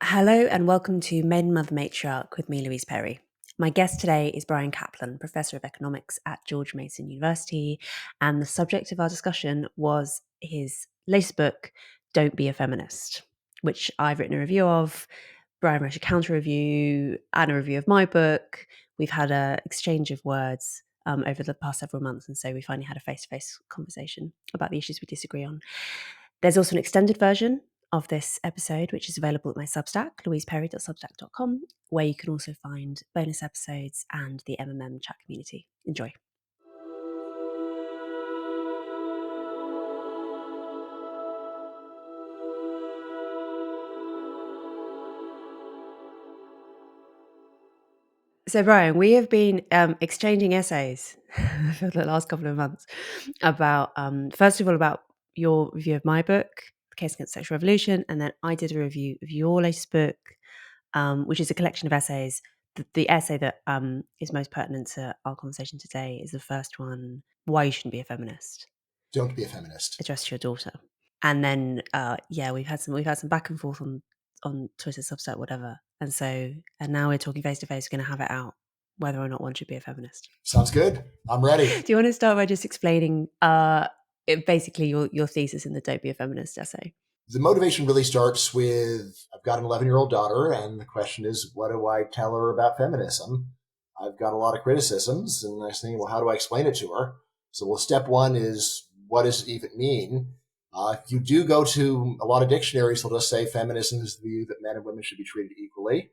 Hello and welcome to Maiden, Mother, Matriarch with me, Louise Perry. My guest today is Bryan Caplan, Professor of Economics at George Mason University, and the subject of our discussion was his latest book, Don't Be a Feminist, which I've written a review of. Bryan wrote a counter review and a review of my book. We've had an exchange of words over the past several months, and so we finally had a face-to-face conversation about the issues we disagree on. There's also an extended version of this episode, which is available at my Substack, louiseperry.substack.com, where you can also find bonus episodes and the MMM chat community. Enjoy. So, Bryan, we have been exchanging essays for the last couple of months about, first of all, about your review of my book, The Case Against Sexual Revolution, and then I did a review of your latest book, which is a collection of essays. The essay that is most pertinent to our conversation today is the first one, Why You Shouldn't Be a Feminist. Don't be a feminist. Addressed to your daughter. And then, we've had some back and forth on Twitter, Substack, whatever. And now we're talking face to face. We're going to have it out whether or not one should be a feminist. Sounds good. I'm ready. Do you want to start by just explaining basically your thesis in the Don't Be a Feminist essay? The motivation really starts with, I've got an 11-year-old daughter, and the question is, what do I tell her about feminism? I've got a lot of criticisms, and I was thinking, well, how do I explain it to her? So, step one is, what does it even mean? If you do go to a lot of dictionaries, they'll just say feminism is the view that men and women should be treated equally.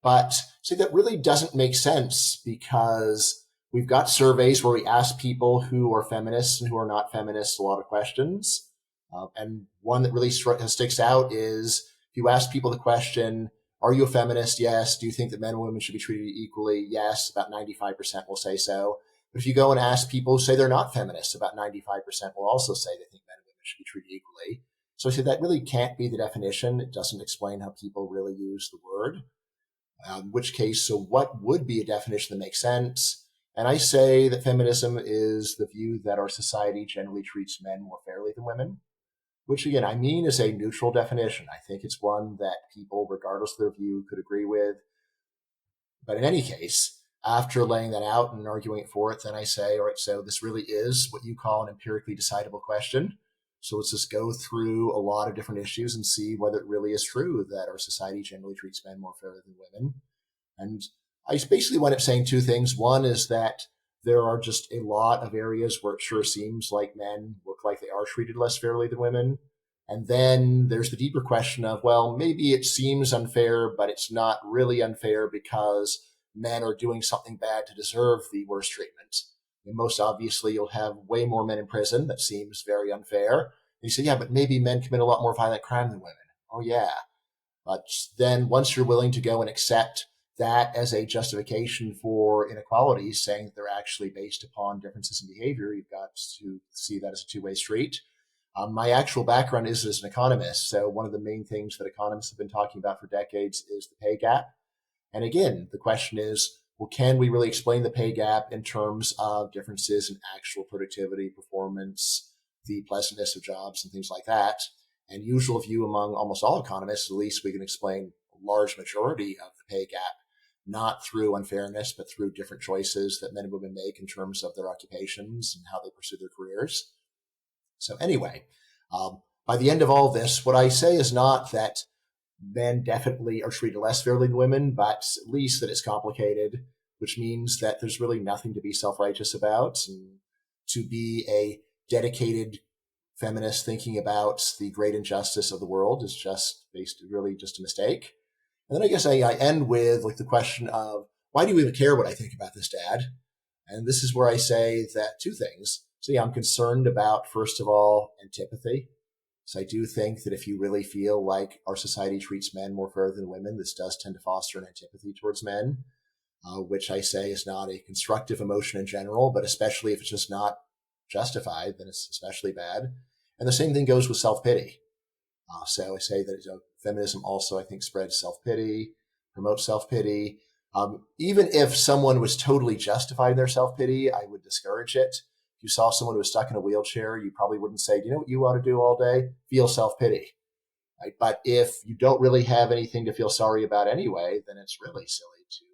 But see, that really doesn't make sense, because we've got surveys where we ask people who are feminists and who are not feminists a lot of questions. And one that really sticks out is, if you ask people the question, are you a feminist? Yes. Do you think that men and women should be treated equally? Yes. About 95% will say so. But if you go and ask people who say they're not feminists, about 95% will also say they think men and women should be treated equally. So I said that really can't be the definition. It doesn't explain how people really use the word. In which case, so what would be a definition that makes sense? And I say that feminism is the view that our society generally treats men more fairly than women, which again, I mean is a neutral definition. I think it's one that people, regardless of their view, could agree with. But in any case, after laying that out and arguing for it, then I say, all right, so this really is what you call an empirically decidable question. So let's just go through a lot of different issues and see whether it really is true that our society generally treats men more fairly than women. And I basically wind up saying two things. One is that there are just a lot of areas where it sure seems like men look like they are treated less fairly than women. And then there's the deeper question of, well, maybe it seems unfair, but it's not really unfair because men are doing something bad to deserve the worst treatment. And most obviously, you'll have way more men in prison. That seems very unfair. And you say, yeah, but maybe men commit a lot more violent crime than women. Oh, yeah. But then once you're willing to go and accept that as a justification for inequalities, saying that they're actually based upon differences in behavior, you've got to see that as a two-way street. My actual background is as an economist. So one of the main things that economists have been talking about for decades is the pay gap. And again, the question is, well, can we really explain the pay gap in terms of differences in actual productivity, performance, the pleasantness of jobs, and things like that? And usual view among almost all economists, at least we can explain a large majority of the pay gap, not through unfairness, but through different choices that men and women make in terms of their occupations and how they pursue their careers. So anyway, by the end of all this, what I say is not that men definitely are treated less fairly than women, but at least that it's complicated, which means that there's really nothing to be self-righteous about. And to be a dedicated feminist thinking about the great injustice of the world is just really just a mistake. And then I guess I end with like the question of, why do you even care what I think about this, Dad? And this is where I say that two things. So yeah, I'm concerned about, first of all, antipathy. So I do think that if you really feel like our society treats men more fair than women, this does tend to foster an antipathy towards men, which I say is not a constructive emotion in general, but especially if it's just not justified, then it's especially bad. And the same thing goes with self-pity. So I say that feminism also, I think, spreads self-pity, promotes self-pity. Even if someone was totally justified in their self-pity, I would discourage it. If you saw someone who was stuck in a wheelchair, you probably wouldn't say, do you know what you ought to do all day? Feel self-pity. Right? But if you don't really have anything to feel sorry about anyway, then it's really silly to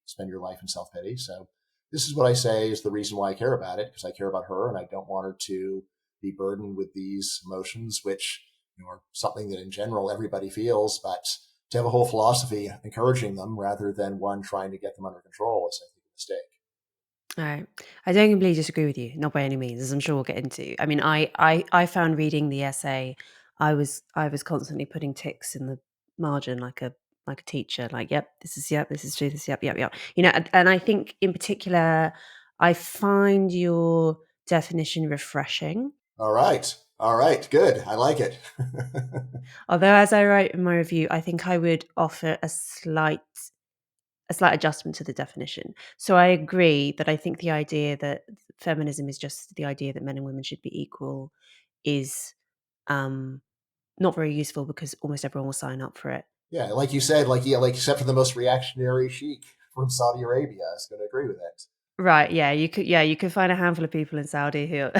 spend your life in self pity. So this is what I say is the reason why I care about it, because I care about her and I don't want her to be burdened with these emotions, which are something that in general everybody feels, but to have a whole philosophy encouraging them rather than one trying to get them under control is, I think, a mistake. All right. I don't completely disagree with you, not by any means, as I'm sure we'll get into. I mean, I found reading the essay, I was constantly putting ticks in the margin like a teacher, like, yep, this is true, this, yep. And I think in particular, I find your definition refreshing. All right. All right. Good. I like it. Although, as I write in my review, I think I would offer a slight adjustment to the definition. So I agree that I think the idea that feminism is just the idea that men and women should be equal is um, not very useful because almost everyone will sign up for it. Yeah. Like you said, like, yeah, like except for the most reactionary sheik from Saudi Arabia is going to agree with it. Right? Yeah, you could find a handful of people in Saudi who,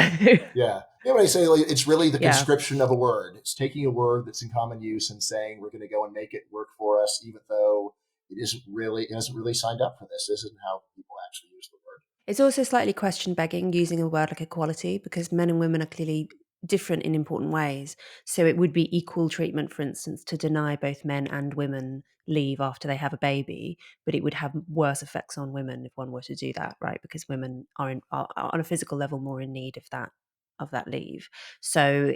Yeah. Yeah, when I say like, it's really the yeah. conscription of a word. It's taking a word that's in common use and saying we're going to go and make it work for us, even though it hasn't really signed up for this. This isn't how people actually use the word. It's also slightly question begging using a word like equality because men and women are clearly different in important ways. So it would be equal treatment, for instance, to deny both men and women leave after they have a baby, but it would have worse effects on women if one were to do that, right? Because women are on a physical level more in need of that leave. So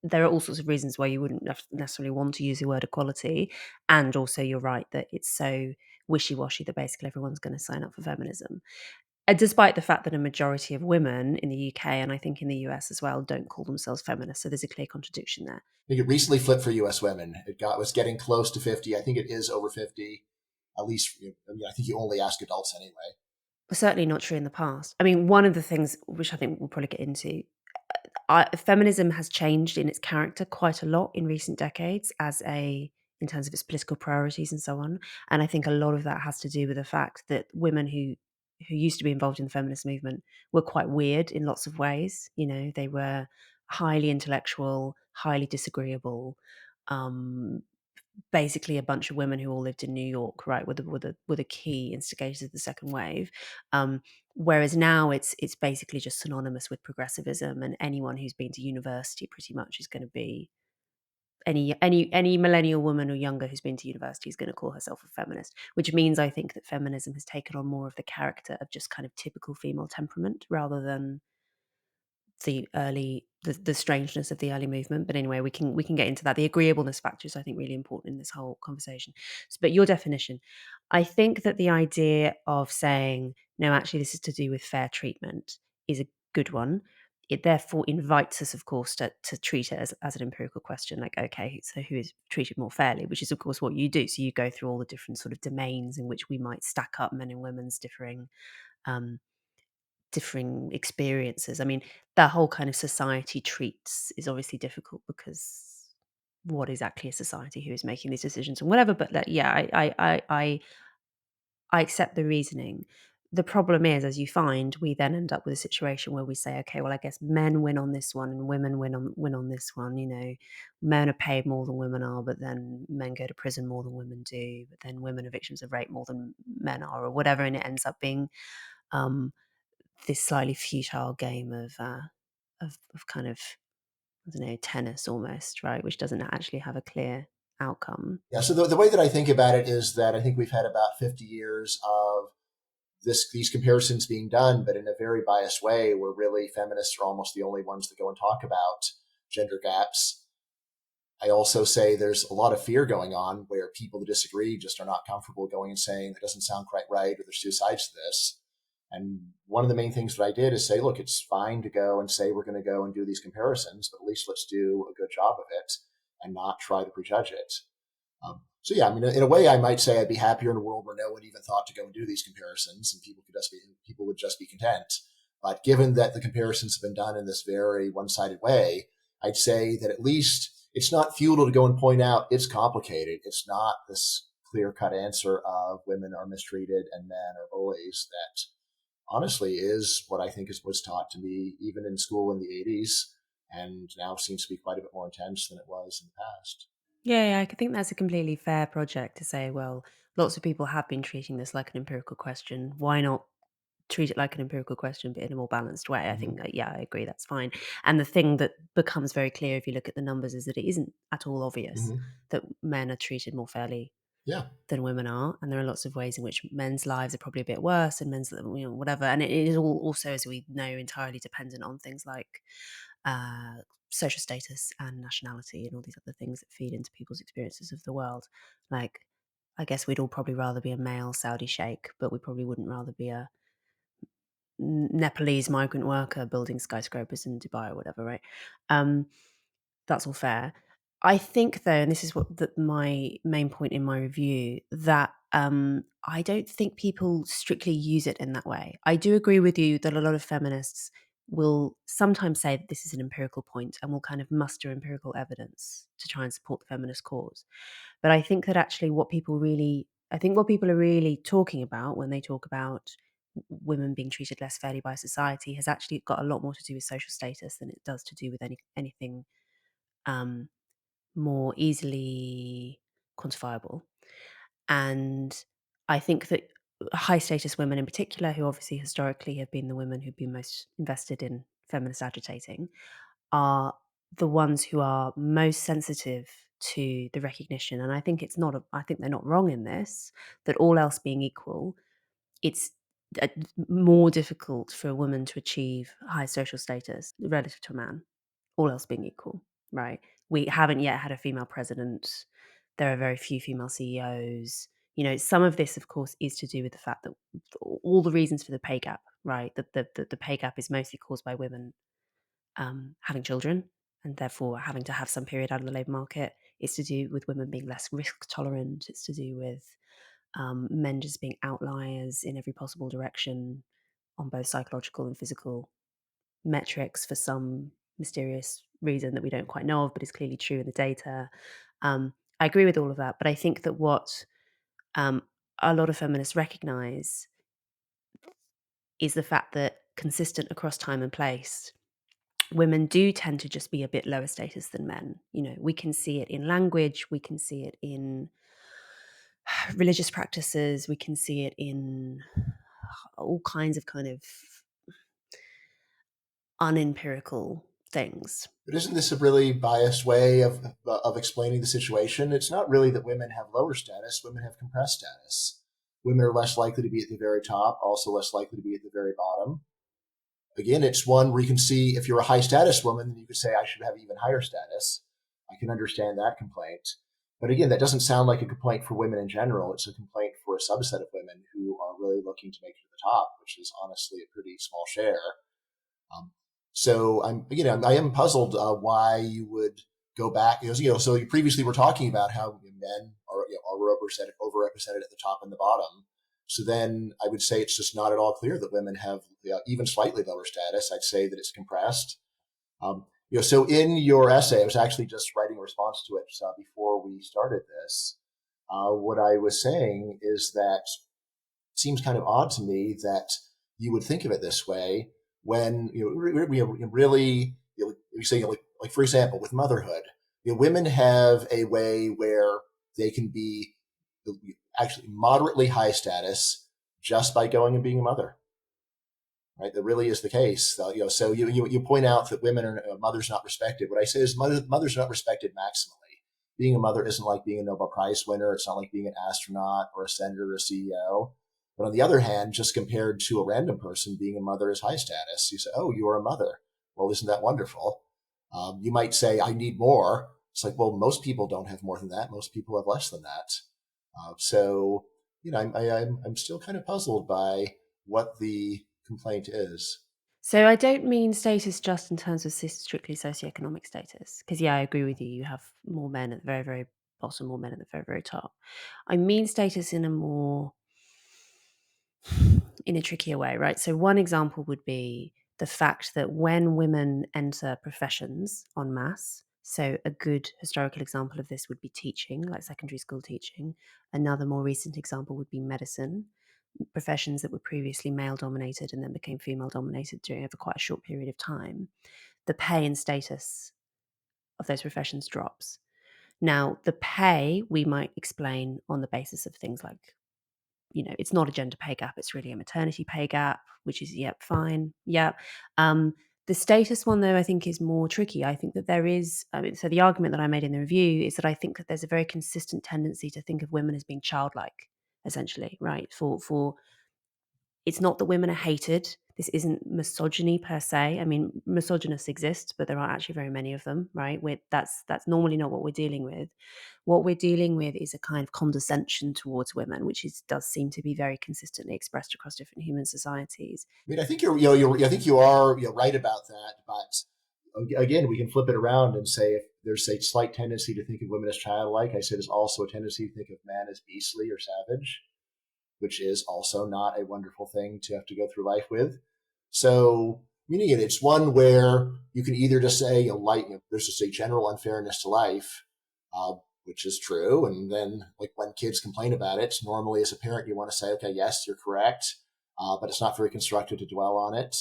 there are all sorts of reasons why you wouldn't necessarily want to use the word equality, and also you're right that it's so wishy-washy that basically everyone's going to sign up for feminism. Despite the fact that a majority of women in the UK, and I think in the US as well, don't call themselves feminists. So there's a clear contradiction there. I think it recently flipped for U.S. women. Was getting close to 50. I think it is over 50. At least, I mean, I think you only ask adults anyway. Certainly not true in the past. I mean, one of the things which I think we'll probably get into, feminism has changed in its character quite a lot in recent decades in terms of its political priorities and so on. And I think a lot of that has to do with the fact that women who used to be involved in the feminist movement were quite weird in lots of ways. They were highly intellectual, highly disagreeable, um, basically a bunch of women who all lived in New York, right, were the key instigators of the second wave. Whereas now it's basically just synonymous with progressivism, and anyone who's been to university pretty much is going to be any millennial woman or younger who's been to university is going to call herself a feminist, which means I think that feminism has taken on more of the character of just kind of typical female temperament rather than the strangeness of the early movement. But anyway, we can get into that. The agreeableness factor is, I think, really important in this whole conversation. But your definition, I think that the idea of saying no, actually, this is to do with fair treatment is a good one. It therefore invites us, of course, to treat it as an empirical question, like, okay, so who is treated more fairly, which is, of course, what you do. So you go through all the different sort of domains in which we might stack up men and women's um, differing experiences. I mean, that whole kind of society treats is obviously difficult because what exactly is society who is making these decisions and whatever. But yeah, I accept the reasoning. The problem is, as you find, we then end up with a situation where we say, okay, well, I guess men win on this one and women win on this one. Men are paid more than women are, but then men go to prison more than women do. But then women are victims of rape more than men are, or whatever, and it ends up being um, this slightly futile game of kind of, I don't know, tennis almost, right? Which doesn't actually have a clear outcome. Yeah. So the way that I think about it is that I think we've had about 50 years of these comparisons being done, but in a very biased way, where really feminists are almost the only ones that go and talk about gender gaps. I also say there's a lot of fear going on where people that disagree just are not comfortable going and saying that doesn't sound quite right or there's two sides to this. And one of the main things that I did is say, look, it's fine to go and say we're going to go and do these comparisons, but at least let's do a good job of it and not try to prejudge it. So yeah, I mean, in a way, I might say I'd be happier in a world where no one even thought to go and do these comparisons, and people would just be content. But given that the comparisons have been done in this very one-sided way, I'd say that at least it's not futile to go and point out it's complicated. It's not this clear-cut answer of women are mistreated and men are bullies. That honestly is what I think was taught to me even in school in the 80s and now seems to be quite a bit more intense than it was in the past. Yeah, I think that's a completely fair project to say, well, lots of people have been treating this like an empirical question. Why not treat it like an empirical question, but in a more balanced way? I Hmm. think that, yeah, I agree, that's fine. And the thing that becomes very clear if you look at the numbers is that it isn't at all obvious Hmm. that men are treated more fairly Yeah. than women are, and there are lots of ways in which men's lives are probably a bit worse and men's, whatever, and it is all also, as we know, entirely dependent on things like uh, social status and nationality and all these other things that feed into people's experiences of the world. Like, I guess we'd all probably rather be a male Saudi sheikh, but we probably wouldn't rather be a Nepalese migrant worker building skyscrapers in Dubai or whatever, right? Um, that's all fair. I think, though, and this is my main point in my review, that I don't think people strictly use it in that way. I do agree with you that a lot of feminists will sometimes say that this is an empirical point and will kind of muster empirical evidence to try and support the feminist cause. But I think that actually what people are really talking about when they talk about women being treated less fairly by society has actually got a lot more to do with social status than it does to do with anything um, more easily quantifiable. And I think that high status women in particular, who obviously historically have been the women who've been most invested in feminist agitating, are the ones who are most sensitive to the recognition. And I think I think they're not wrong in this, that all else being equal, it's more difficult for a woman to achieve high social status relative to a man, all else being equal, right? We haven't yet had a female president. There are very few female CEOs. Some of this, of course, is to do with the fact that all the reasons for the pay gap, right? The pay gap is mostly caused by women having children and therefore having to have some period out of the labour market. It's to do with women being less risk tolerant. It's to do with men just being outliers in every possible direction on both psychological and physical metrics for some mysterious reason that we don't quite know of, but is clearly true in the data. I agree with all of that, but I think that what um, a lot of feminists recognize is the fact that consistent across time and place, women do tend to just be a bit lower status than men. We can see it in language, we can see it in religious practices, we can see it in all kinds of kind of unempirical things. But isn't this a really biased way of explaining the situation? It's not really that women have lower status; women have compressed status. Women are less likely to be at the very top, also less likely to be at the very bottom. Again, it's one where you can see if you're a high status woman, then you could say I should have even higher status. I can understand that complaint. But again, that doesn't sound like a complaint for women in general. It's a complaint for a subset of women who are really looking to make it to the top, which is honestly a pretty small share. Um, so I am puzzled why you would go back. So you previously were talking about how men are overrepresented at the top and the bottom. So then I would say it's just not at all clear that women have even slightly lower status. I'd say that it's compressed. So in your essay, I was actually just writing a response to it before we started this. What I was saying is that it seems kind of odd to me that you would think of it this way when really you say like for example with motherhood, women have a way where they can be actually moderately high status just by going and being a mother, right? That really is the case. So you point out that women are mothers not respected. What I say is mothers are not respected maximally. Being a mother isn't like being a Nobel Prize winner. It's not like being an astronaut or a senator or a CEO. But on the other hand, just compared to a random person, being a mother is high status. You say, "Oh, you are a mother. Well, isn't that wonderful?" You might say, "I need more." It's like, well, most people don't have more than that. Most people have less than that. So, I'm still kind of puzzled by what the complaint is. So I don't mean status just in terms of strictly socioeconomic status, because yeah, I agree with you. You have more men at the very, very bottom, more men at the very, very top. I mean status in a trickier way, right? So one example would be the fact that when women enter professions en masse, so a good historical example of this would be teaching, like secondary school teaching. Another more recent example would be medicine, professions that were previously male dominated and then became female dominated during over quite a short period of time. the pay and status of those professions drops. Now, the pay we might explain on the basis of things like, it's not a gender pay gap, it's really a maternity pay gap, which is, yep, fine. Yep. The status one, though, I think is more tricky. I think that there is, so the argument that I made in the review is that I think that there's a very consistent tendency to think of women as being childlike, essentially, right? For it's not that women are hated. This isn't misogyny per se. I mean, misogynists exist, but there aren't actually very many of them, right? That's normally not what we're dealing with. What we're dealing with is a kind of condescension towards women, which does seem to be very consistently expressed across different human societies. I mean, I think I think you are right about that. But again, we can flip it around and say if there's a slight tendency to think of women as childlike, I say there's also a tendency to think of man as beastly or savage, which is also not a wonderful thing to have to go through life with. So, meaning it's one where you can either just say, there's just a general unfairness to life, which is true. And then, like, when kids complain about it, normally as a parent, you want to say, okay, yes, you're correct, but it's not very constructive to dwell on it.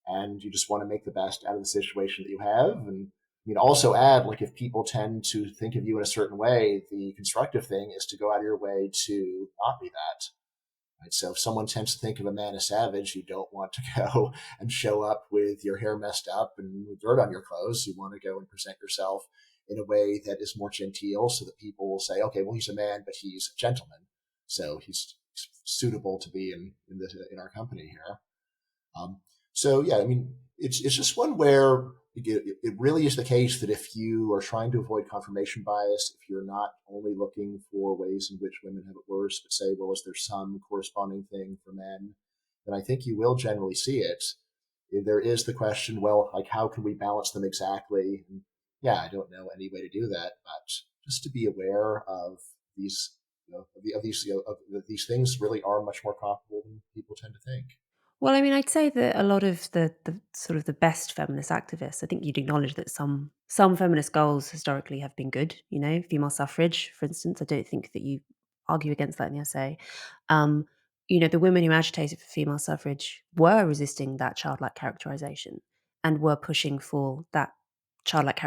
And you just want to make the best out of the situation that you have. And also add, like, if people tend to think of you in a certain way, the constructive thing is to go out of your way to not be that. Right? So if someone tends to think of a man as savage, you don't want to go and show up with your hair messed up and with dirt on your clothes. You want to go and present yourself in a way that is more genteel so that people will say, okay, well, he's a man, but he's a gentleman. So he's suitable to be in our company here. So yeah, I mean, it's just one where it really is the case that if you are trying to avoid confirmation bias, if you're not only looking for ways in which women have it worse, but say, well, is there some corresponding thing for men, then I think you will generally see it. There is the question, well, like, how can we balance them exactly? And yeah, I don't know any way to do that, but just to be aware of these, these things really are much more comparable than people tend to think. Well, I mean, I'd say that a lot of the sort of the best feminist activists, I think you'd acknowledge that some feminist goals historically have been good. Female suffrage, for instance. I don't think that you argue against that in the essay. Um, the women who agitated for female suffrage were resisting that childlike characterization and were pushing for that childlike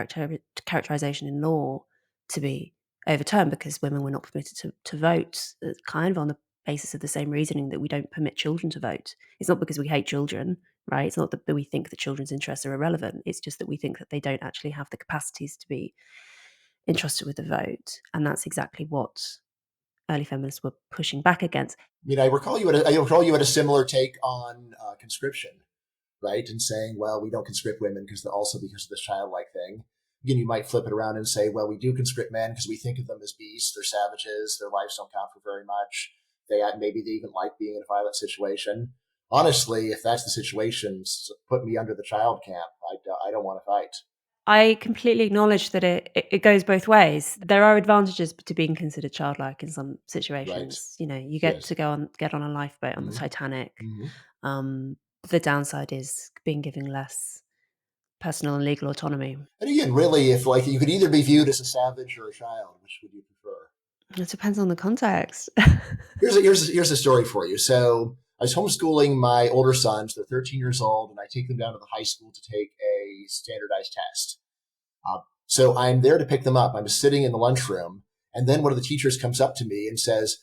characterization in law to be overturned because women were not permitted to vote, kind of on the basis of the same reasoning that we don't permit children to vote. It's not because we hate children, right? It's not that we think that children's interests are irrelevant. It's just that we think that they don't actually have the capacities to be entrusted with the vote. And that's exactly what early feminists were pushing back against. I recall you had a similar take on conscription, right? And saying, well, we don't conscript women because of this childlike thing. Again, you might flip it around and say, well, we do conscript men because we think of them as beasts, they're savages, their lives don't count for very much. Maybe they even like being in a violent situation. Honestly, if that's the situation, put me under the child camp. I don't want to fight. I completely acknowledge that it goes both ways. There are advantages to being considered childlike in some Right. situations. You get Yes. to get on a lifeboat on the Titanic. Mm-hmm. The downside is being given less personal and legal autonomy. And again, really, if like you could either be viewed as a savage or a child, which would you prefer? It depends on the context. Here's a story for you. So I was homeschooling my older sons. They're 13 years old, and I take them down to the high school to take a standardized test. So I'm there to pick them up. I'm just sitting in the lunchroom, and then one of the teachers comes up to me and says,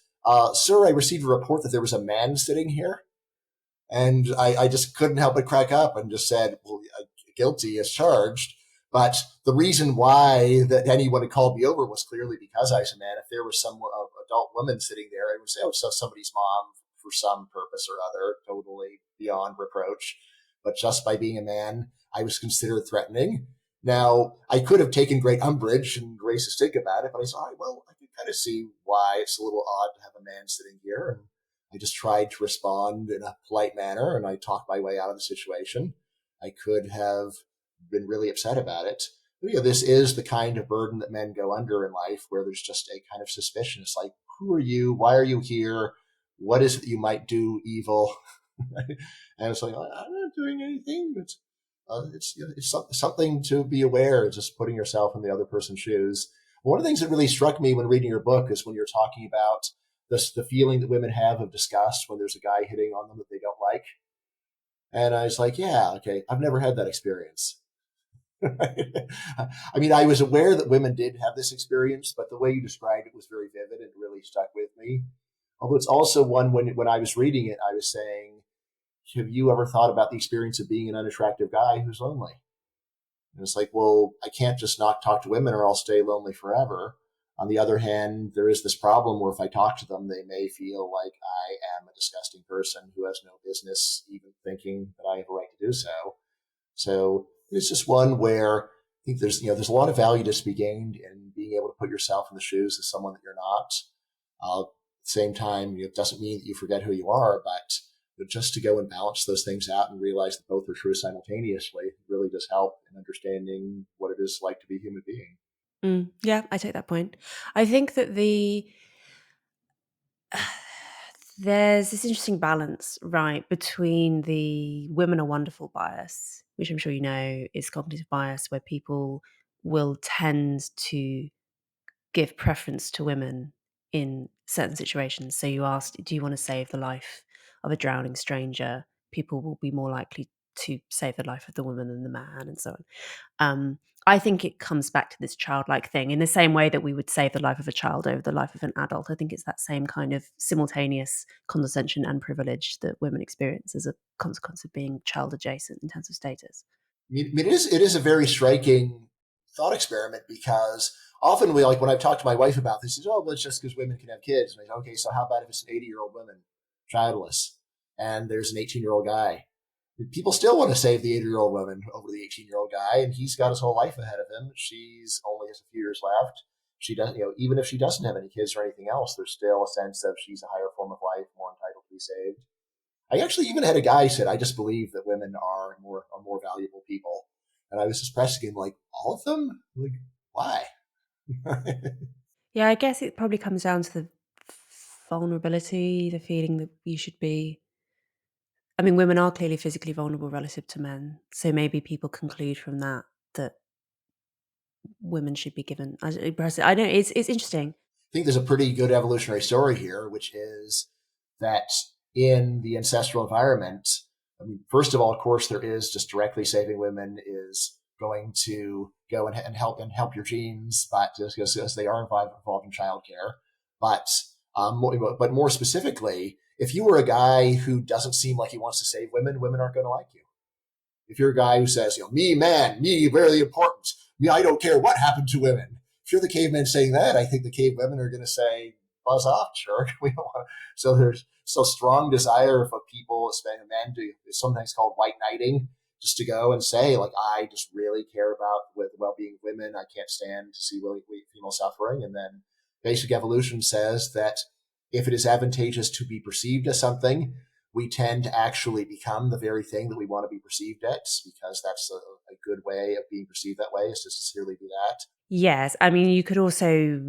"Sir, I received a report that there was a man sitting here." And I just couldn't help but crack up and just said, well, guilty as charged. But the reason why that anyone had called me over was clearly because I was a man. If there was some adult woman sitting there, I would say, oh, so somebody's mom for some purpose or other, totally beyond reproach. But just by being a man, I was considered threatening. Now, I could have taken great umbrage and raised a stink about it, but I said, all right, well, I can kind of see why it's a little odd to have a man sitting here. And I just tried to respond in a polite manner, and I talked my way out of the situation. I could have been really upset about it. But, this is the kind of burden that men go under in life, where there's just a kind of suspicion. It's like, who are you? Why are you here? What is it that you might do evil? And it's like, I'm not doing anything. But it's something to be aware. Just putting yourself in the other person's shoes. One of the things that really struck me when reading your book is when you're talking about the feeling that women have of disgust when there's a guy hitting on them that they don't like. And I was like, yeah, okay, I've never had that experience. I mean, I was aware that women did have this experience, but the way you described it was very vivid and really stuck with me. Although it's also one when I was reading it, I was saying, have you ever thought about the experience of being an unattractive guy who's lonely? And it's like, well, I can't just not talk to women or I'll stay lonely forever. On the other hand, there is this problem where if I talk to them, they may feel like I am a disgusting person who has no business even thinking that I have a right to do so. So it's just one where I think there's a lot of value to be gained in being able to put yourself in the shoes of someone that you're not. At the same time, it doesn't mean that you forget who you are, but just to go and balance those things out and realize that both are true simultaneously really does help in understanding what it is like to be a human being. Yeah, I take that point. I think that there's this interesting balance, right, between the women are wonderful bias, which I'm sure you know is cognitive bias, where people will tend to give preference to women in certain situations. So you asked, do you want to save the life of a drowning stranger? People will be more likely to save the life of the woman than the man, and so on. I think it comes back to this childlike thing in the same way that we would save the life of a child over the life of an adult. I think it's that same kind of simultaneous condescension and privilege that women experience as a consequence of being child adjacent in terms of status. It is a very striking thought experiment because often we like when I've talked to my wife about this, is well, it's just because women can have kids. And I say, okay, so how about if it's an 80-year-old woman, childless, and there's an 18-year-old guy? People still want to save the 80-year-old woman over the 18-year-old guy, and he's got his whole life ahead of him. She's only has a few years left. She doesn't, even if she doesn't have any kids or anything else, there's still a sense of she's a higher form of life, more entitled to be saved. I actually even had a guy said, I just believe that women are more valuable people. And I was just pressing him like, all of them? Like, why? Yeah, I guess it probably comes down to the vulnerability, the feeling that you should be. I mean, women are clearly physically vulnerable relative to men. So maybe people conclude from that that women should be given. I don't. It's interesting. Think there's a pretty good evolutionary story here, which is that in the ancestral environment, I mean, first of all, of course, there is just directly saving women is going to go and help your genes, but just because they are involved in childcare. But more specifically, if you were a guy who doesn't seem like he wants to save women, women aren't going to like you. If you're a guy who says, me man, me very important, me I don't care what happened to women. If you're the caveman saying that, I think the cave women are going to say, "Buzz off, jerk." We don't want. So there's so strong desire for people, especially men, to it's sometimes called white knighting, just to go and say, like, I just really care about with the well-being of women. I can't stand to see female suffering. And then basic evolution says that if it is advantageous to be perceived as something, we tend to actually become the very thing that we want to be perceived as because that's a good way of being perceived that way is to sincerely be that. Yes, I mean, you could also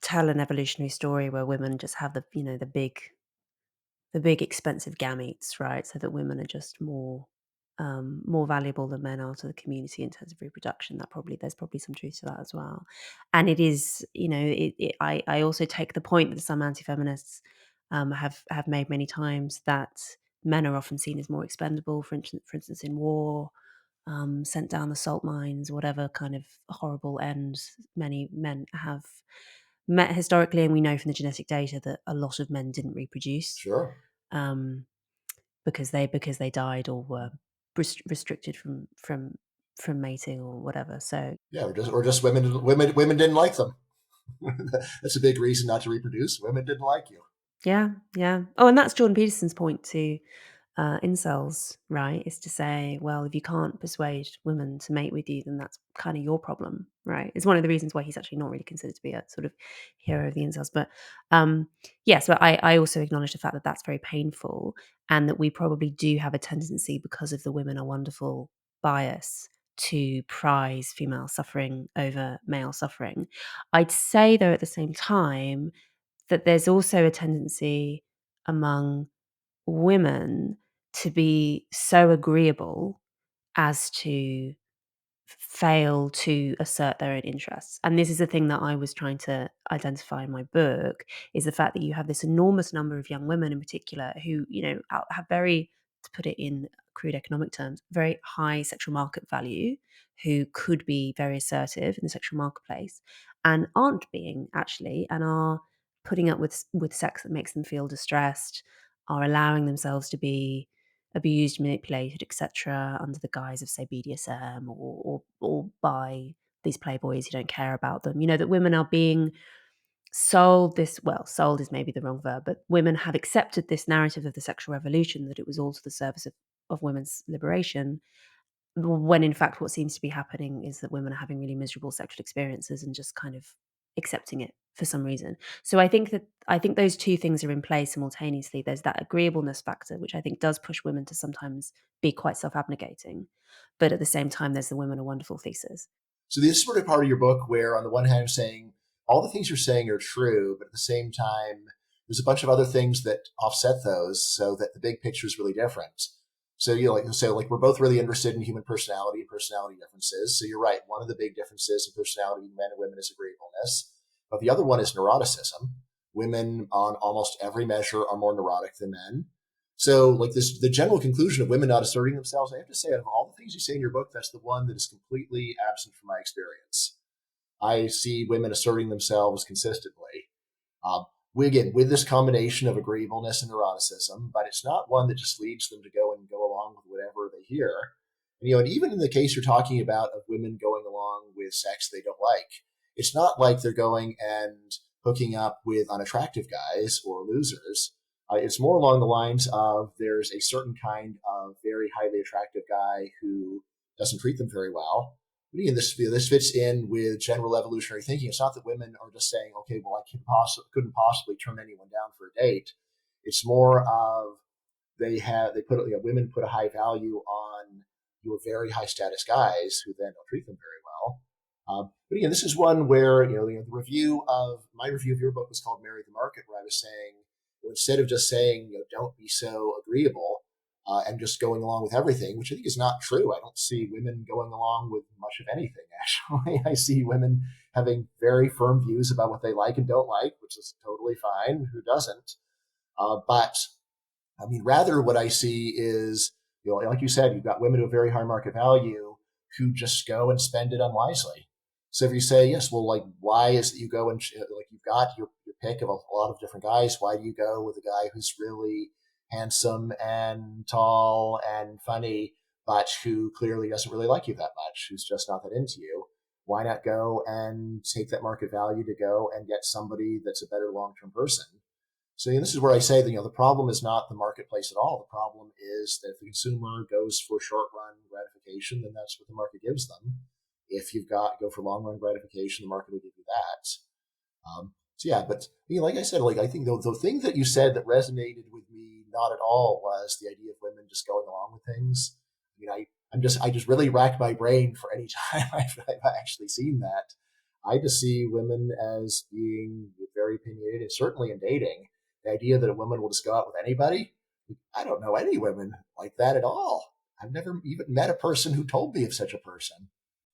tell an evolutionary story where women just have the big expensive gametes, right? So that women are just more valuable than men are to the community in terms of reproduction. There's probably some truth to that as well. And it is, I also take the point that some anti-feminists have made many times that men are often seen as more expendable, for instance, in war, sent down the salt mines, whatever kind of horrible ends many men have met historically, and we know from the genetic data that a lot of men didn't reproduce Sure. um, because they died or were restricted from mating or whatever. So Yeah, or just women didn't like them. That's a big reason not to reproduce. Women didn't like you. yeah, yeah. Oh, and that's Jordan Peterson's point too. Incels, right, is to say, well, if you can't persuade women to mate with you, then that's kind of your problem, right? It's one of the reasons why he's actually not really considered to be a sort of hero of the incels. But yes, but I also acknowledge the fact that that's very painful and that we probably do have a tendency because of the women are wonderful bias to prize female suffering over male suffering. I'd say, though, at the same time, that there's also a tendency among women to be so agreeable as to fail to assert their own interests. And this is the thing that I was trying to identify in my book, is the fact that you have this enormous number of young women in particular who, have very to put it in crude economic terms, very high sexual market value, who could be very assertive in the sexual marketplace and aren't being actually, and are putting up with sex that makes them feel distressed, are allowing themselves to be abused, manipulated, etc., under the guise of, say, BDSM, or by these playboys who don't care about them. That women are being sold this, well, sold is maybe the wrong verb, but women have accepted this narrative of the sexual revolution, that it was all to the service of women's liberation, when in fact what seems to be happening is that women are having really miserable sexual experiences and just kind of accepting it for some reason. So I think those two things are in play simultaneously. There's that agreeableness factor, which I think does push women to sometimes be quite self-abnegating, but at the same time there's the women are wonderful thesis. So this is sort of part of your book where, on the one hand, I'm saying all the things you're saying are true, but at the same time, there's a bunch of other things that offset those, so that the big picture is really different. So we're both really interested in human personality and personality differences. So you're right. One of the big differences in personality between men and women is agreeableness, but the other one is neuroticism. Women, on almost every measure, are more neurotic than men. So, the general conclusion of women not asserting themselves, I have to say, out of all the things you say in your book, that's the one that is completely absent from my experience. I see women asserting themselves consistently. Again, with this combination of agreeableness and neuroticism, but it's not one that just leads them to go along with whatever they hear. And even in the case you're talking about of women going along with sex they don't like, it's not like they're going and hooking up with unattractive guys or losers. It's more along the lines of there's a certain kind of very highly attractive guy who doesn't treat them very well. And this fits in with general evolutionary thinking. It's not that women are just saying, okay, well, I couldn't possibly turn anyone down for a date. It's more of women put a high value on your very high status guys who then don't treat them very well. But again, this is one where my review of your book was called "Marry the Market," where I was saying, instead of just saying, don't be so agreeable and just going along with everything, which I think is not true. I don't see women going along with much of anything, actually. I see women having very firm views about what they like and don't like, which is totally fine. Who doesn't? But rather what I see is, like you said, you've got women of very high market value who just go and spend it unwisely. So if you say, yes, well, why is it you go and you've got your pick of a lot of different guys, why do you go with a guy who's really handsome and tall and funny, but who clearly doesn't really like you that much, who's just not that into you? Why not go and take that market value to go and get somebody that's a better long-term person? So this is where I say that the problem is not the marketplace at all. The problem is that if the consumer goes for short-run gratification, then that's what the market gives them. If go for long-run gratification, the market will give you that. But like I said, I think the thing that you said that resonated with me not at all was the idea of women just going along with things. I just really rack my brain for any time I've actually seen that. I just see women as being very opinionated, and certainly in dating. The idea that a woman will just go out with anybody, I don't know any women like that at all. I've never even met a person who told me of such a person.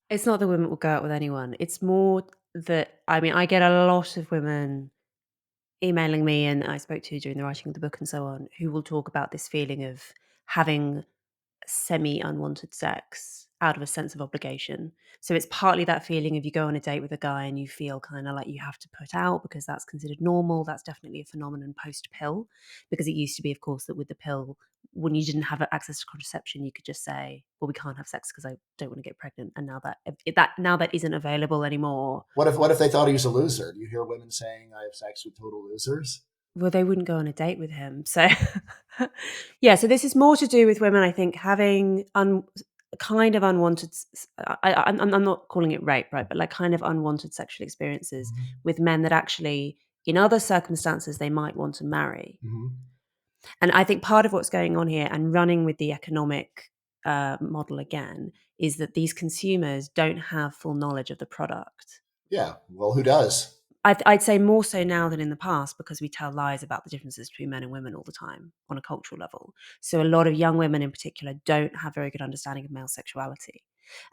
It's not that women will go out with anyone. It's more that, I get a lot of women emailing me, and I spoke to during the writing of the book and so on, who will talk about this feeling of having semi-unwanted sex out of a sense of obligation. So it's partly that feeling of you go on a date with a guy and you feel kind of like you have to put out because that's considered normal. That's definitely a phenomenon post-pill, because it used to be, of course, that with the pill, when you didn't have access to contraception, you could just say, well, we can't have sex because I don't want to get pregnant. And now that isn't available anymore. What if they thought he was a loser? Do you hear women saying I have sex with total losers? Well, they wouldn't go on a date with him. So, yeah, so this is more to do with women, I think, having kind of unwanted, I'm not calling it rape, right? But kind of unwanted sexual experiences Mm-hmm. with men that actually, in other circumstances, they might want to marry. Mm-hmm. And I think part of what's going on here, and running with the economic model again, is that these consumers don't have full knowledge of the product. Yeah. Well, who does? I'd say more so now than in the past, because we tell lies about the differences between men and women all the time on a cultural level. So a lot of young women in particular don't have very good understanding of male sexuality,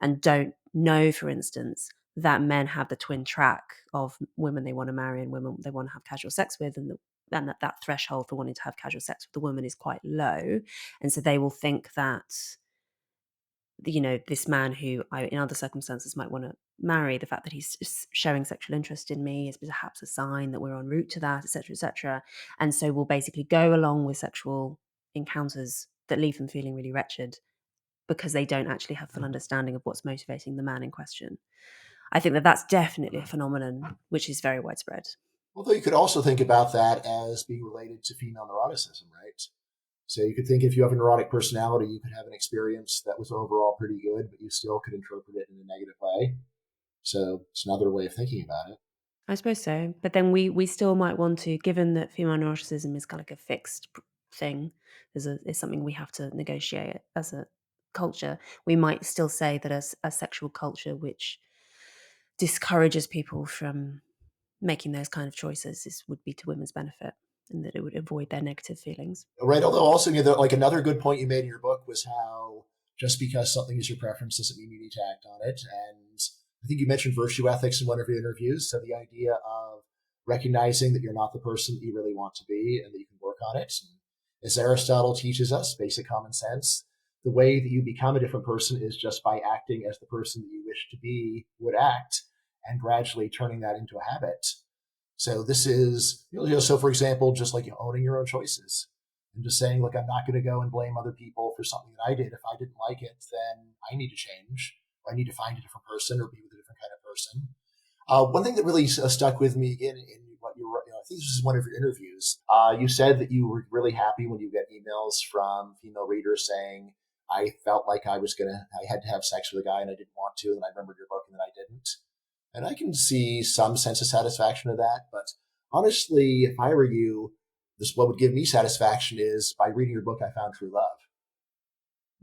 and don't know, for instance, that men have the twin track of women they want to marry and women they want to have casual sex with, and and that threshold for wanting to have casual sex with the woman is quite low, and so they will think that, this man who I, in other circumstances, might want to marry, the fact that he's showing sexual interest in me is perhaps a sign that we're en route to that, etc., etc. And so will basically go along with sexual encounters that leave them feeling really wretched because they don't actually have full understanding of what's motivating the man in question. I think that that's definitely a phenomenon which is very widespread. Although you could also think about that as being related to female neuroticism, right? So you could think if you have a neurotic personality, you could have an experience that was overall pretty good, but you still could interpret it in a negative way. So it's another way of thinking about it. I suppose so. But then we still might want to, given that female neuroticism is kind of like a fixed thing, is something we have to negotiate as a culture, we might still say that as a sexual culture which discourages people from making those kind of choices would be to women's benefit, and that it would avoid their negative feelings. Right. Although also, like another good point you made in your book was how just because something is your preference doesn't mean you need to act on it. And I think you mentioned virtue ethics in one of your interviews. So the idea of recognizing that you're not the person that you really want to be and that you can work on it. And as Aristotle teaches us, basic common sense, the way that you become a different person is just by acting as the person that you wish to be would act and gradually turning that into a habit. So this is, so for example, just like owning your own choices and just saying, look, I'm not going to go and blame other people for something that I did. If I didn't like it, then I need to change. Or I need to find a different person or be with a different kind of person. One thing that really stuck with me again in what you wrote, I think this was one of your interviews. You said that you were really happy when you get emails from female readers saying, I felt like I had to have sex with a guy and I didn't want to, and I remembered your book and then I didn't. And I can see some sense of satisfaction of that. But honestly, if I were you, what would give me satisfaction is by reading your book, I found true love.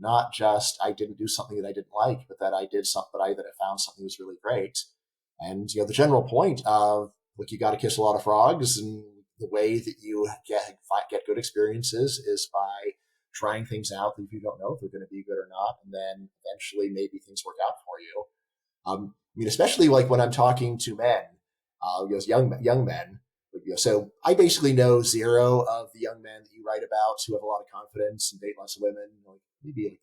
Not just I didn't do something that I didn't like, but that I did something that I found something that was really great. And the general point of you got to kiss a lot of frogs, and the way that you get good experiences is by trying things out that you don't know if they're going to be good or not, and then eventually maybe things work out for you. Especially like when I'm talking to men, young men. So I basically know zero of the young men that you write about who have a lot of confidence and date lots of women. Maybe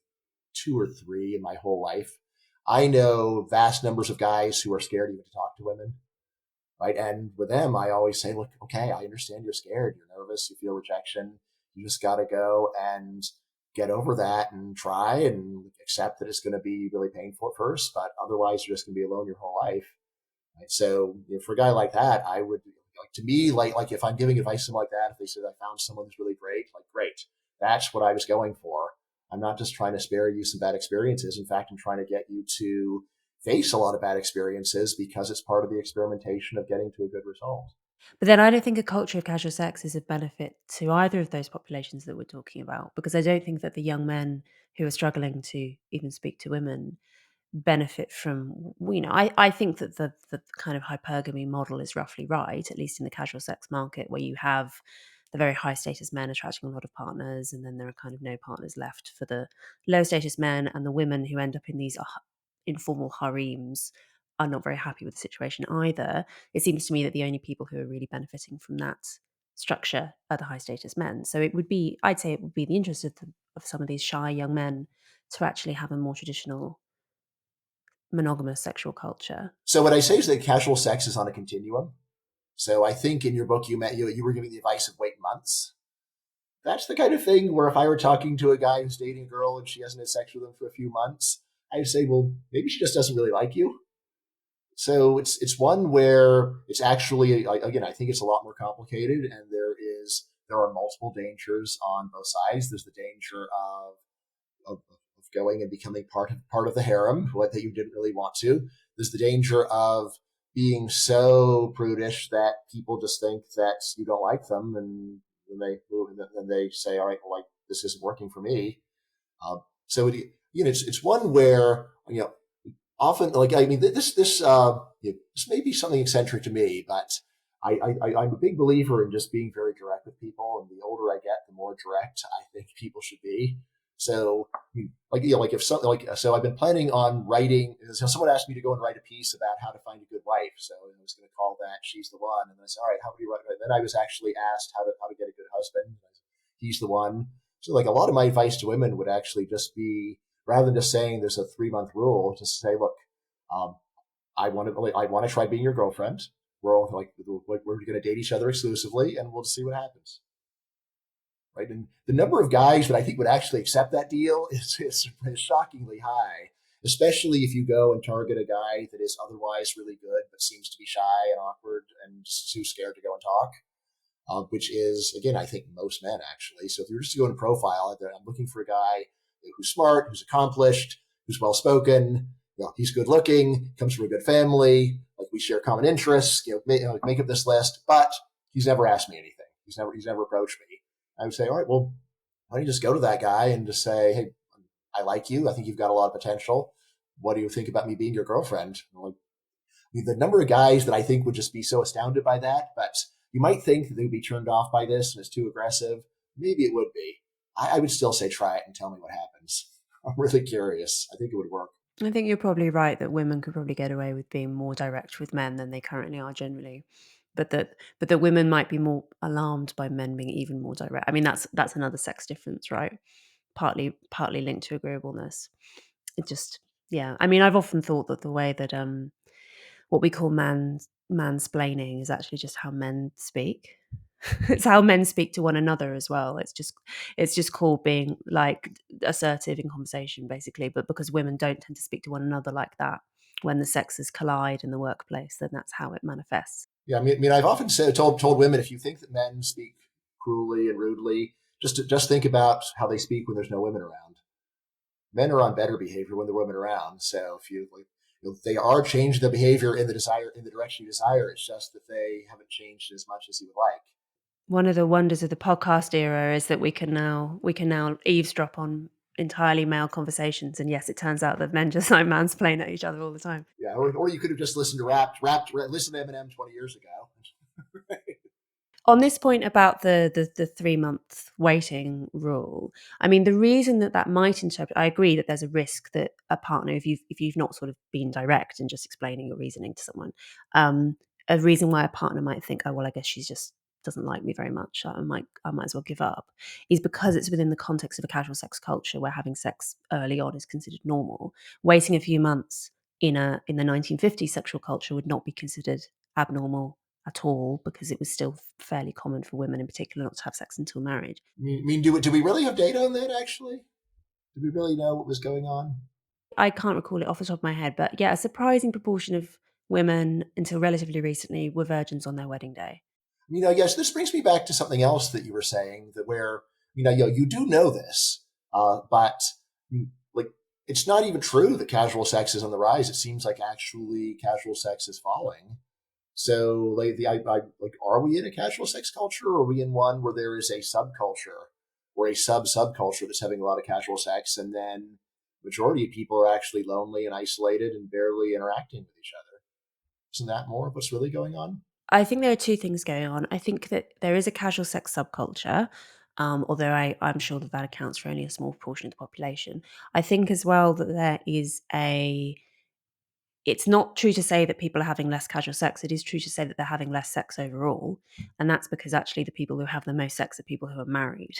2 or 3 in my whole life. I know vast numbers of guys who are scared even to talk to women, right? And with them, I always say, look, okay, I understand you're scared, you're nervous, you feel rejection. You just got to go and get over that and try and accept that it's going to be really painful at first, but otherwise you're just going to be alone your whole life. Right? So for a guy like that, I would to me, like if I'm giving advice to someone like that, if they said I found someone who's really great, great. That's what I was going for. I'm not just trying to spare you some bad experiences. In fact, I'm trying to get you to face a lot of bad experiences because it's part of the experimentation of getting to a good result. But then I don't think a culture of casual sex is a benefit to either of those populations that we're talking about, because I don't think that the young men who are struggling to even speak to women benefit from, I think that the kind of hypergamy model is roughly right, at least in the casual sex market, where you have the very high status men attracting a lot of partners, and then there are kind of no partners left for the low status men, and the women who end up in these informal harems are not very happy with the situation either. It seems to me that the only people who are really benefiting from that structure are the high status men. So I'd say it would be the interest of some of these shy young men to actually have a more traditional monogamous sexual culture. So what I say is that casual sex is on a continuum. So I think in your book you were giving the advice of wait months. That's the kind of thing where if I were talking to a guy who's dating a girl and she hasn't had sex with him for a few months, I'd say, well, maybe she just doesn't really like you. So it's one where it's actually, again, I think it's a lot more complicated, and there are multiple dangers on both sides. There's the danger of going and becoming part of the harem, what that you didn't really want to. There's the danger of being so prudish that people just think that you don't like them, and when they move, then they say, all right, well, this isn't working for me. So it's one where often, this may be something eccentric to me, but I'm a big believer in just being very direct with people, and the older I get, the more direct I think people should be. So, if something so I've been planning on writing. So someone asked me to go and write a piece about how to find a good wife. So I was going to call that "She's the One," and then I said, "All right, how do you write?" And then I was actually asked he's the one. So like a lot of my advice to women would actually just be, rather than just saying there's a 3 month rule, just say, look, um, I want to try being your girlfriend. We're all like we're going to date each other exclusively, and we'll just see what happens. Right, and the number of guys that I think would actually accept that deal is shockingly high, especially if you go and target a guy that is otherwise really good but seems to be shy and awkward and just too scared to go and talk. Which is, again, I think most men actually. So if you're just going to profile, I'm looking for a guy who's smart, who's accomplished, who's well spoken. He's good looking, comes from a good family, like we share common interests. Make up this list, but he's never asked me anything. He's never approached me. I would say, all right, well, why don't you just go to that guy and just say, hey, I like you. I think you've got a lot of potential. What do you think about me being your girlfriend? Like, the number of guys that I think would just be so astounded by that, but you might think that they would be turned off by this and it's too aggressive. Maybe it would be. I would still say try it and tell me what happens. I'm really curious. I think it would work. I think you're probably right that women could probably get away with being more direct with men than they currently are generally. But that women might be more alarmed by men being even more direct. I mean, that's another sex difference, right? Partly linked to agreeableness. It just, yeah. I mean, I've often thought that the way that what we call mansplaining is actually just how men speak. It's how men speak to one another as well. It's just called being like assertive in conversation, basically. But because women don't tend to speak to one another like that, when the sexes collide in the workplace, then that's how it manifests. Yeah, I mean, I've often told women, if you think that men speak cruelly and rudely, just think about how they speak when there's no women around. Men are on better behavior when there are women around. So if they are changing the behavior in the direction you desire. It's just that they haven't changed as much as you would like. One of the wonders of the podcast era is that we can now eavesdrop on entirely male conversations, and yes, it turns out that men just like mansplain at each other all the time. Yeah, or you could have just listened to listen to Eminem 20 years ago. On this point about the 3 month waiting rule, I mean, the reason that might interpret, I agree that there's a risk that a partner, if you've not sort of been direct and just explaining your reasoning to someone, a reason why a partner might think, oh well, I guess she's just doesn't like me very much. I might as well give up, is because it's within the context of a casual sex culture where having sex early on is considered normal. Waiting a few months in the 1950s sexual culture would not be considered abnormal at all, because it was still fairly common for women in particular not to have sex until marriage. I mean, do we really have data on that? Actually, do we really know what was going on? I can't recall it off the top of my head, but yeah, a surprising proportion of women until relatively recently were virgins on their wedding day. Yes, this brings me back to something else that you were saying, that where you do know this, but like it's not even true that casual sex is on the rise. It seems like actually casual sex is falling. So, are we in a casual sex culture, or are we in one where there is a subculture or a subculture that's having a lot of casual sex, and then majority of people are actually lonely and isolated and barely interacting with each other? Isn't that more of what's really going on? I think there are two things going on. I think that there is a casual sex subculture, although I'm sure that accounts for only a small proportion of the population. I think as well that there is a it's not true to say that people are having less casual sex. It is true to say that they're having less sex overall. And that's because actually the people who have the most sex are people who are married,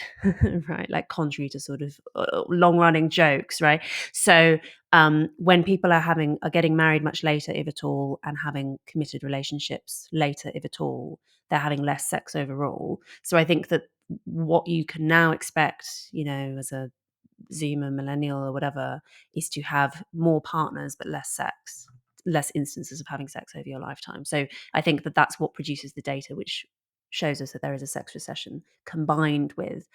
right? Like contrary to sort of long running jokes, right? So when people are getting married much later, if at all, and having committed relationships later, if at all, they're having less sex overall. So I think that what you can now expect, as a Zoomer millennial or whatever, is to have more partners but less sex, less instances of having sex over your lifetime. So I think that that's what produces the data, which shows us that there is a sex recession combined with,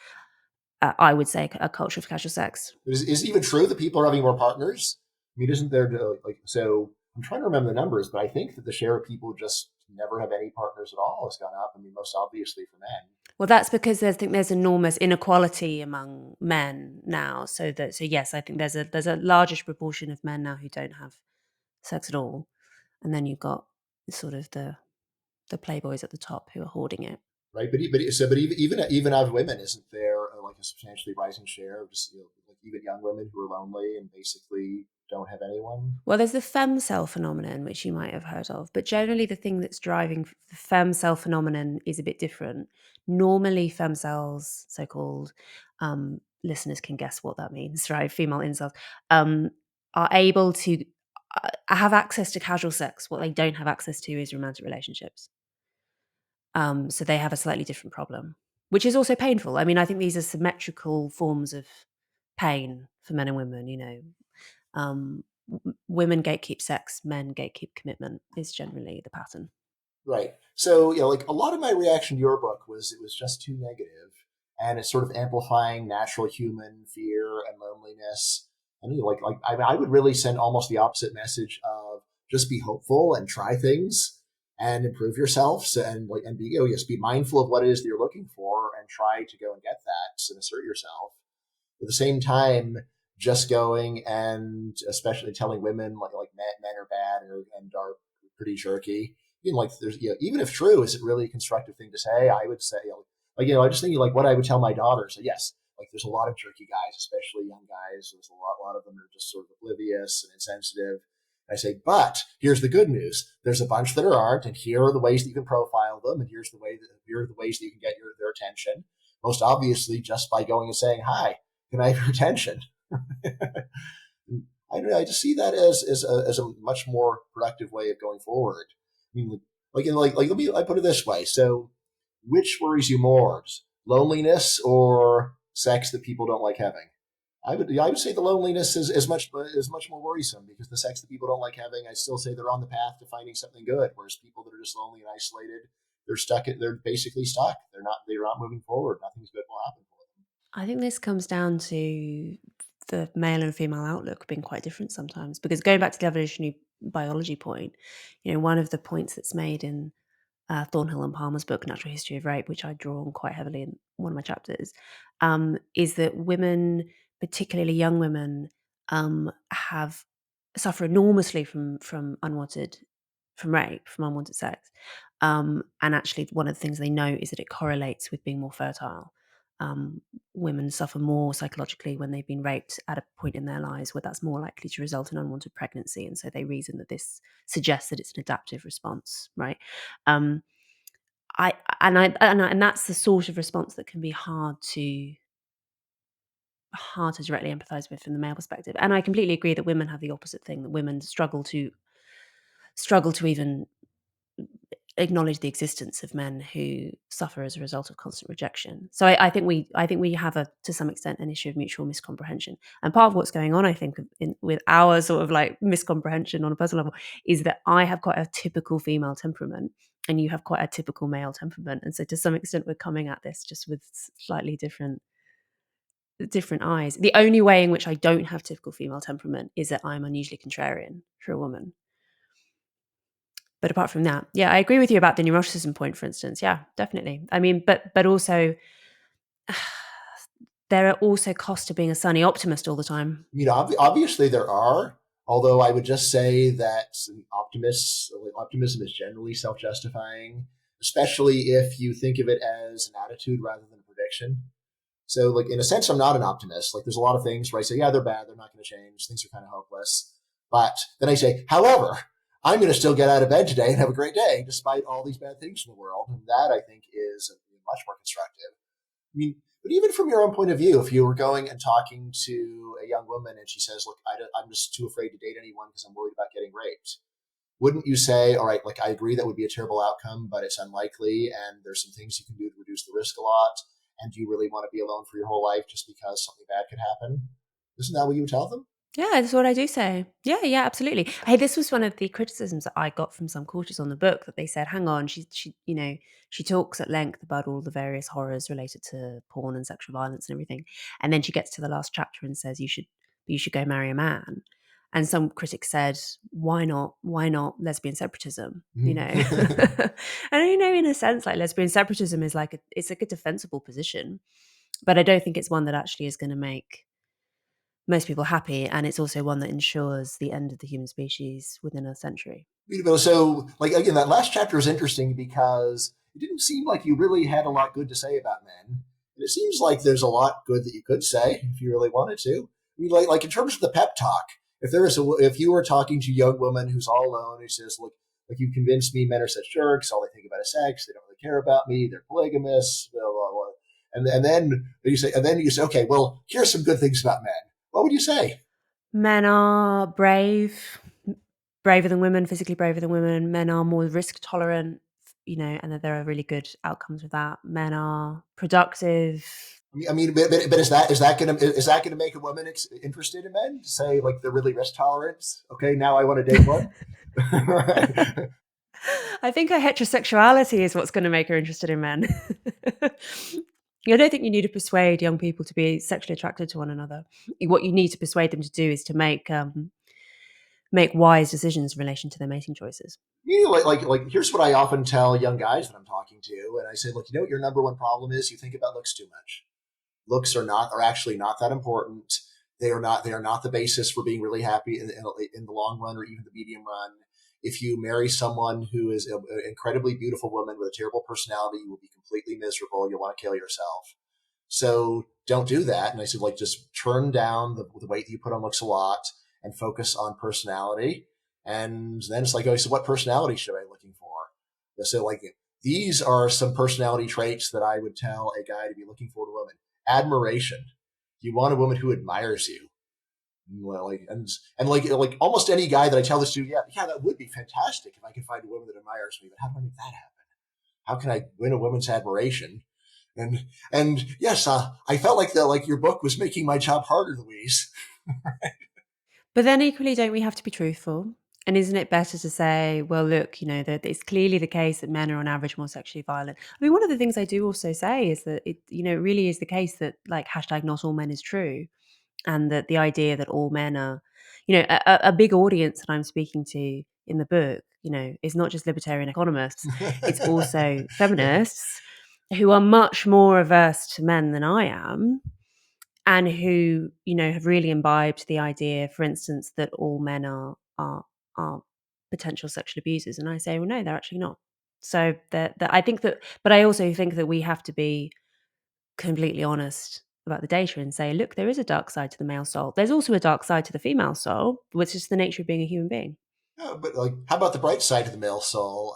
I would say, a culture of casual sex. Is it even true that people are having more partners? I mean, isn't there like so? I'm trying to remember the numbers, but I think that the share of people just never have any partners at all has gone up. I mean, most obviously for men. Well, that's because I think there's enormous inequality among men now. So yes, I think there's a largish proportion of men now who don't have sex at all, and then you've got sort of the playboys at the top who are hoarding it. Right? But even out of women, isn't there like a substantially rising share of just like even young women who are lonely and basically don't have anyone? Well, there's the femcel phenomenon, which you might have heard of, but generally the thing that's driving the femcel phenomenon is a bit different. Normally, femcells, so-called, listeners can guess what that means, right? Female incels, are able to have access to casual sex. What they don't have access to is romantic relationships. So they have a slightly different problem, which is also painful. I mean, I think these are symmetrical forms of pain for men and women, women gatekeep sex, men gatekeep commitment is generally the pattern. Right. So, like a lot of my reaction to your book was it was just too negative, and it's sort of amplifying natural human fear and loneliness. And I would really send almost the opposite message of just be hopeful and try things and improve yourself. So, and be yes, be mindful of what it is that you're looking for and try to go and get that and assert yourself. At the same time, just going and especially telling women like men are bad and are pretty jerky. There's even if true, is it really a constructive thing to say? I would say I just think what I would tell my daughter. So yes, there's a lot of jerky guys, especially young guys. There's a lot of them are just sort of oblivious and insensitive. I say, but here's the good news. There's a bunch that aren't, and here are the ways that you can profile them, and here are the ways that you can get their attention. Most obviously, just by going and saying, "Hi, can I have your attention?" I don't know. I just see that as a much more productive way of going forward. I mean, I put it this way. So, which worries you more, loneliness or sex that people don't like having? I would say the loneliness is much more worrisome, because the sex that people don't like having, I still say they're on the path to finding something good. Whereas people that are just lonely and isolated, they're basically stuck. They're not moving forward. Nothing's good will happen for them. I think this comes down to the male and female outlook being quite different sometimes. Because going back to the evolutionary biology point, one of the points that's made in Thornhill and Palmer's book, Natural History of Rape, which I draw on quite heavily in one of my chapters, is that women, particularly young women, have suffer enormously from rape, from unwanted sex. And actually, one of the things they know is that it correlates with being more fertile. Women suffer more psychologically when they've been raped at a point in their lives where that's more likely to result in unwanted pregnancy, and so they reason that this suggests that it's an adaptive response, right? Um, and that's the sort of response that can be hard to directly empathize with from the male perspective. And I completely agree that women have the opposite thing, that women struggle to even acknowledge the existence of men who suffer as a result of constant rejection. So I think we have to some extent an issue of mutual miscomprehension. And part of what's going on, I think, with our sort of miscomprehension on a personal level, is that I have quite a typical female temperament and you have quite a typical male temperament. And so to some extent, we're coming at this just with slightly different eyes. The only way in which I don't have typical female temperament is that I'm unusually contrarian for a woman. But apart from that, yeah, I agree with you about the neuroticism point, for instance. Yeah, definitely. I mean, but also there are also costs to being a sunny optimist all the time. Obviously there are, although I would just say that optimism is generally self-justifying, especially if you think of it as an attitude rather than a prediction. So, in a sense, I'm not an optimist. There's a lot of things where I say, yeah, they're bad, they're not going to change, things are kind of hopeless. But then I say, however, I'm going to still get out of bed today and have a great day despite all these bad things in the world. And that, I think, is much more constructive. I mean, but even from your own point of view, if you were going and talking to a young woman and she says, look, I'm just too afraid to date anyone because I'm worried about getting raped, wouldn't you say, all right, I agree that would be a terrible outcome, but it's unlikely and there's some things you can do to reduce the risk a lot? And do you really want to be alone for your whole life just because something bad could happen? Isn't that what you would tell them? Yeah, that's what I do say. Yeah, absolutely. Hey, this was one of the criticisms that I got from some quarters on the book, that they said, hang on, she talks at length about all the various horrors related to porn and sexual violence and everything. And then she gets to the last chapter and says, you should go marry a man. And some critics said, why not lesbian separatism? Mm-hmm. And in a sense, lesbian separatism is it's a defensible position, but I don't think it's one that actually is going to make most people happy, and it's also one that ensures the end of the human species within a century. So, again, that last chapter is interesting because it didn't seem like you really had a lot good to say about men. And it seems like there's a lot good that you could say if you really wanted to. I mean, in terms of the pep talk, if you were talking to a young woman who's all alone, who says, "Look, like you convinced me, men are such jerks. All they think about is sex. They don't really care about me. They're polygamous." Blah, blah, blah. And then you say, okay, well, here's some good things about men. What would you say? Men are brave, braver than women, physically braver than women. Men are more risk tolerant, and that there are really good outcomes with that. Men are productive. But is that gonna make a woman interested in men? To say like they're really risk tolerant. Okay, now I want to date one. I think her heterosexuality is what's going to make her interested in men. I don't think you need to persuade young people to be sexually attracted to one another. What you need to persuade them to do is to make wise decisions in relation to their mating choices. Here's what I often tell young guys that I'm talking to, and I say, look, you know what your number one problem is? You think about looks too much. Looks are actually not that important. They are not the basis for being really happy in the long run or even the medium run. If you marry someone who is an incredibly beautiful woman with a terrible personality, you will be completely miserable. You'll want to kill yourself. So don't do that. And I said, like, just turn down the weight that you put on looks a lot and focus on personality. And then it's like, oh, so what personality should I be looking for? So like, these are some personality traits that I would tell a guy to be looking for in a woman. Admiration. You want a woman who admires you. Well, like almost any guy that I tell this to, yeah, that would be fantastic if I could find a woman that admires me. But how do I make that happen? How can I win a woman's admiration? And yes, I felt like your book was making my job harder, Louise. But then equally, don't we have to be truthful? And isn't it better to say, well, look, that it's clearly the case that men are on average more sexually violent? I mean, one of the things I do also say is that it really is the case that like hashtag not all men is true. And that the idea that all men are, a big audience that I'm speaking to in the book, is not just libertarian economists, it's also feminists who are much more averse to men than I am and who, have really imbibed the idea, for instance, that all men are potential sexual abusers. And I say, well, no, they're actually not. So that I think that, but I also think that we have to be completely honest about the data and say, look, there is a dark side to the male soul. There's also a dark side to the female soul, which is the nature of being a human being. Yeah, but like, how about the bright side of the male soul?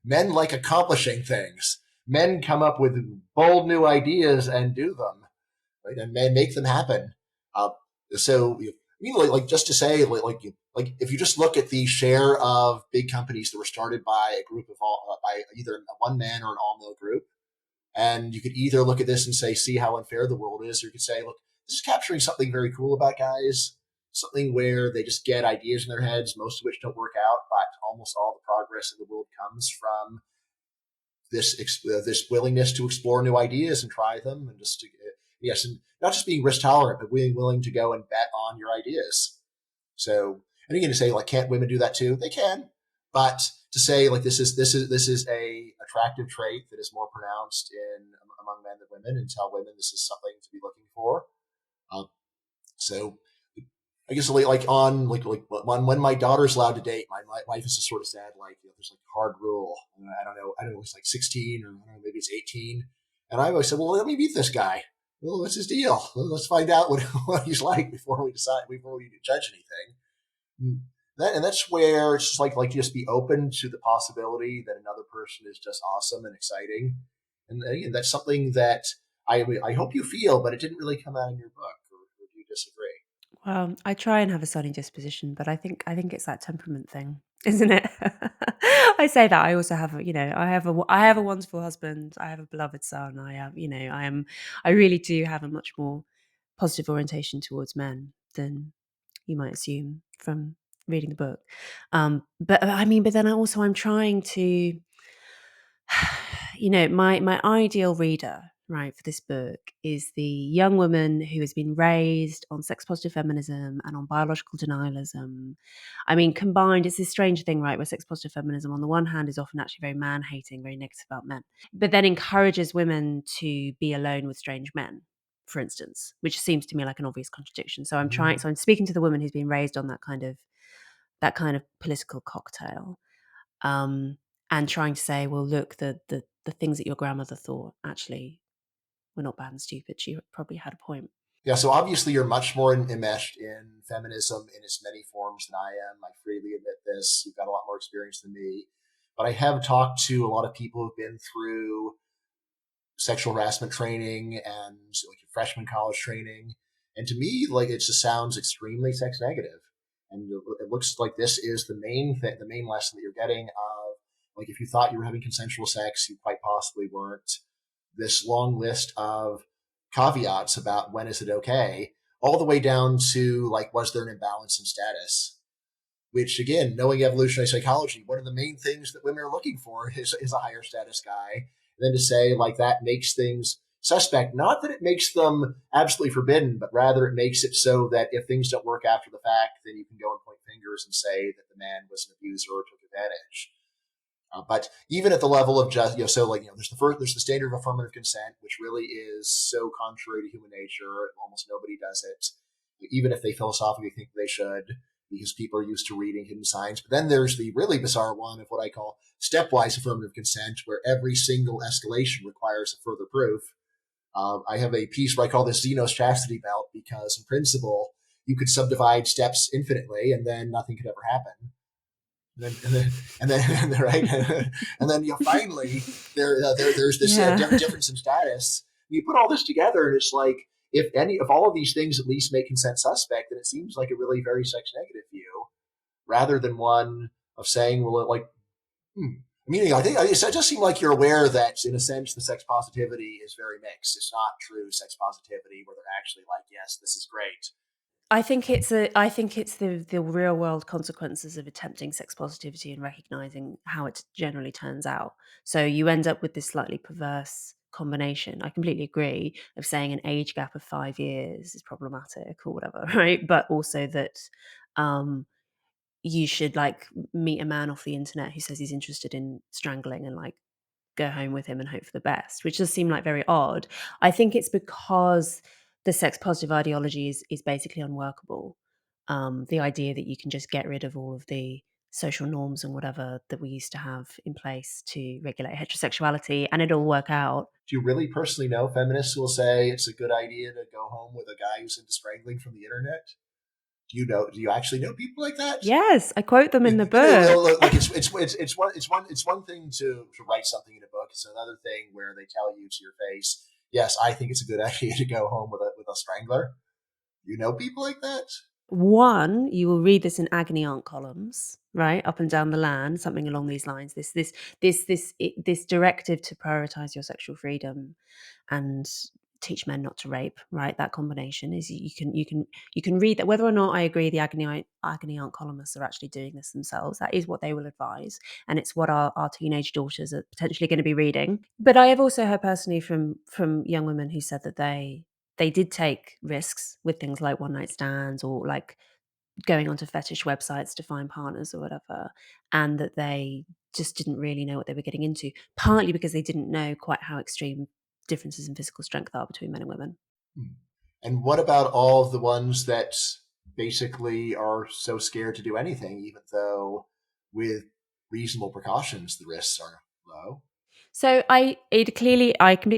Men like accomplishing things. Men come up with bold new ideas and do them, right? And men make them happen. Uh, so just to say, if you just look at the share of big companies that were started by a group of by either a one man or an all male group, and you could either look at this and say, see how unfair the world is, or you could say, look, this is capturing something very cool about guys, something where they just get ideas in their heads, most of which don't work out, but almost all the progress in the world comes from this willingness to explore new ideas and try them, and yes, and not just being risk tolerant, but being willing to go and bet on your ideas. So, and again, to say like, can't women do that too? They can, but to say like this is a attractive trait that is more pronounced in among men than women, and tell women this is something to be looking for. Um, so I guess when my daughter's allowed to date, my life is just sort of sad. Like, there's like a hard rule. I don't know. It's like 16 or I don't know, maybe it's 18. And I always said, well, let me meet this guy. Well, what's his deal? Let's find out what he's like before we judge anything. That's where it's just like just be open to the possibility that another person is just awesome and exciting. And again, that's something that I hope you feel, but it didn't really come out in your book. Or do you disagree? Well, I try and have a sunny disposition, but I think it's that temperament thing, isn't it? I say that I also have, I have a wonderful husband. I have a beloved son. I have, I really do have a much more positive orientation towards men than you might assume from reading the book. But I mean, but then I'm trying to, my ideal reader, right, for this book is the young woman who has been raised on sex positive feminism and on biological denialism. I mean, combined, it's this strange thing, right, where sex positive feminism, on the one hand, is often actually very man hating, very negative about men, but then encourages women to be alone with strange men, for instance, which seems to me like an obvious contradiction. So I'm speaking to the woman who's been raised on that kind of political cocktail, um, and trying to say, well, look, the things that your grandmother thought actually were not bad and stupid. She probably had a point. Yeah, so obviously you're much more enmeshed in feminism in as many forms than I am. I freely admit this. You've got a lot more experience than me. But I have talked to a lot of people who've been through sexual harassment training and like freshman college training. And to me, like it just sounds extremely sex negative. And it looks like this is the main thing, the main lesson that you're getting of like if you thought you were having consensual sex, you quite possibly weren't. This long list of caveats about when is it okay, all the way down to like was there an imbalance in status? Which again, knowing evolutionary psychology, one of the main things that women are looking for is a higher status guy. And then to say like that makes things suspect, not that it makes them absolutely forbidden, but rather it makes it so that if things don't work after the fact, then you can go and point fingers and say that the man was an abuser or took advantage. But even at the level of just, so like, there's the standard of affirmative consent, which really is so contrary to human nature. Almost nobody does it, even if they philosophically think they should, because people are used to reading hidden signs. But then there's the really bizarre one of what I call stepwise affirmative consent, where every single escalation requires a further proof. I have a piece where I call this Xenos chastity belt because, in principle, you could subdivide steps infinitely and then nothing could ever happen. And then right, and then finally there's this Yeah. difference in status. You put all this together, and it's like if all of these things at least make consent suspect, then it seems like a really very sex negative view, rather than one of saying, well, like, meaning I think it just seems like you're aware that in a sense the sex positivity is very mixed. It's not true sex positivity where they're actually like, yes, this is great. I think it's the real world consequences of attempting sex positivity and recognizing how it generally turns out. So you end up with this slightly perverse combination. I completely agree of saying an age gap of 5 years is problematic or whatever, right? But also that um you should like meet a man off the internet who says he's interested in strangling and like go home with him and hope for the best, which does seem like very odd. I think it's because the sex positive ideology is basically unworkable. The idea that you can just get rid of all of the social norms and whatever that we used to have in place to regulate heterosexuality and it'll work out. Do you really personally know feminists who will say it's a good idea to go home with a guy who's into strangling from the internet? Do you actually know people like that? Yes, I quote them in the book. Like it's one thing to write something in a book. It's another thing where they tell you to your face, yes, I think it's a good idea to go home with a strangler. You know people like that? One, you will read this in agony aunt columns, right, up and down the land, something along these lines. This directive to prioritize your sexual freedom and teach men not to rape, right? That combination is you can read that. Whether or not I agree the agony aunt columnists are actually doing this themselves, that is what they will advise, and it's what our teenage daughters are potentially going to be reading. But I have also heard personally from young women who said that they did take risks with things like one night stands or like going onto fetish websites to find partners or whatever, and that they just didn't really know what they were getting into, partly because they didn't know quite how extreme differences in physical strength are between men and women. Hmm. And what about all of the ones that basically are so scared to do anything, even though with reasonable precautions the risks are low? So I completely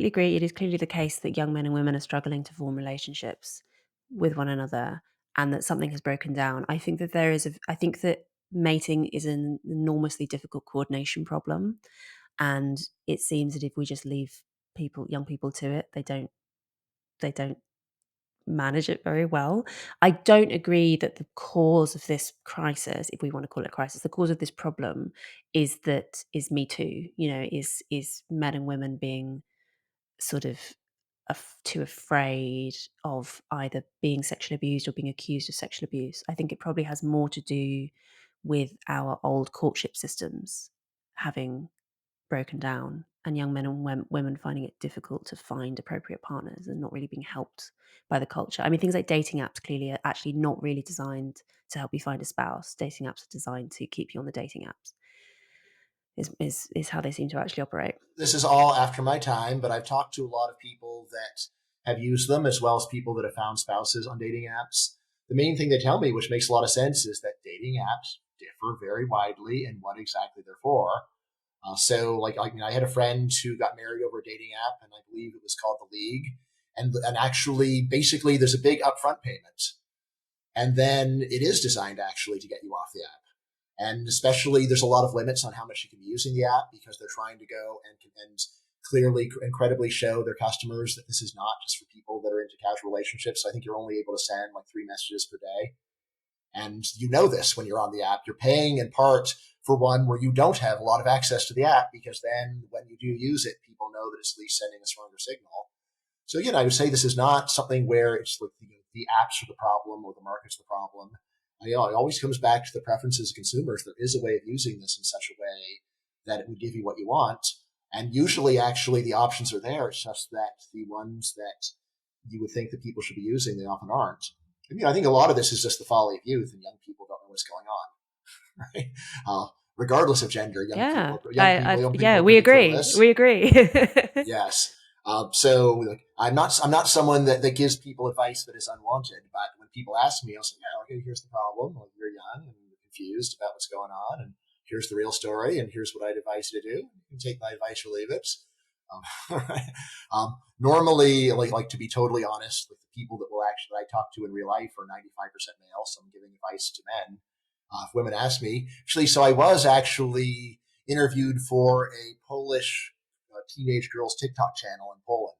agree. It is clearly the case that young men and women are struggling to form relationships with one another, and that something has broken down. I think that mating is an enormously difficult coordination problem, and it seems that if we just leave young people to it, they don't manage it very well. I don't agree that the cause of this crisis, if we want to call it a crisis, the cause of this problem is Me Too. Is men and women being sort of too afraid of either being sexually abused or being accused of sexual abuse. I think it probably has more to do with our old courtship systems having broken down and young men and women finding it difficult to find appropriate partners and not really being helped by the culture. I mean, things like dating apps clearly are actually not really designed to help you find a spouse. Dating apps are designed to keep you on the dating apps. Is how they seem to actually operate. This is all after my time, but I've talked to a lot of people that have used them, as well as people that have found spouses on dating apps. The main thing they tell me, which makes a lot of sense, is that dating apps differ very widely in what exactly they're for. So, like, I had a friend who got married over a dating app, and I believe it was called The League. And actually, basically, there's a big upfront payment. And then it is designed actually to get you off the app. And especially, there's a lot of limits on how much you can be using the app because they're trying to go and clearly, incredibly show their customers that this is not just for people that are into casual relationships. So I think you're only able to send like 3 messages per day. And you know this when you're on the app. You're paying in part for one where you don't have a lot of access to the app because then when you do use it, people know that it's at least sending a stronger signal. So again, I would say this is not something where it's like the apps are the problem or the market's the problem. It always comes back to the preferences of consumers. There is a way of using this in such a way that it would give you what you want. And usually, actually, the options are there. It's just that the ones that you would think that people should be using, they often aren't. I think a lot of this is just the folly of youth, and young people don't know what's going on, right? Regardless of gender, Yeah, young people yeah, are we pretty agree. clueless. We agree. Yes. So I'm not someone that gives people advice that is unwanted. But when people ask me, I'll say, yeah, okay, here's the problem. Well, you're young and you're confused about what's going on, and here's the real story, and here's what I'd advise you to do. You can take my advice or leave it. Normally, like to be totally honest, with the people that I talk to in real life are 95% male, so I'm giving advice to men. If women ask me, actually, so I was actually interviewed for a Polish teenage girls TikTok channel in Poland.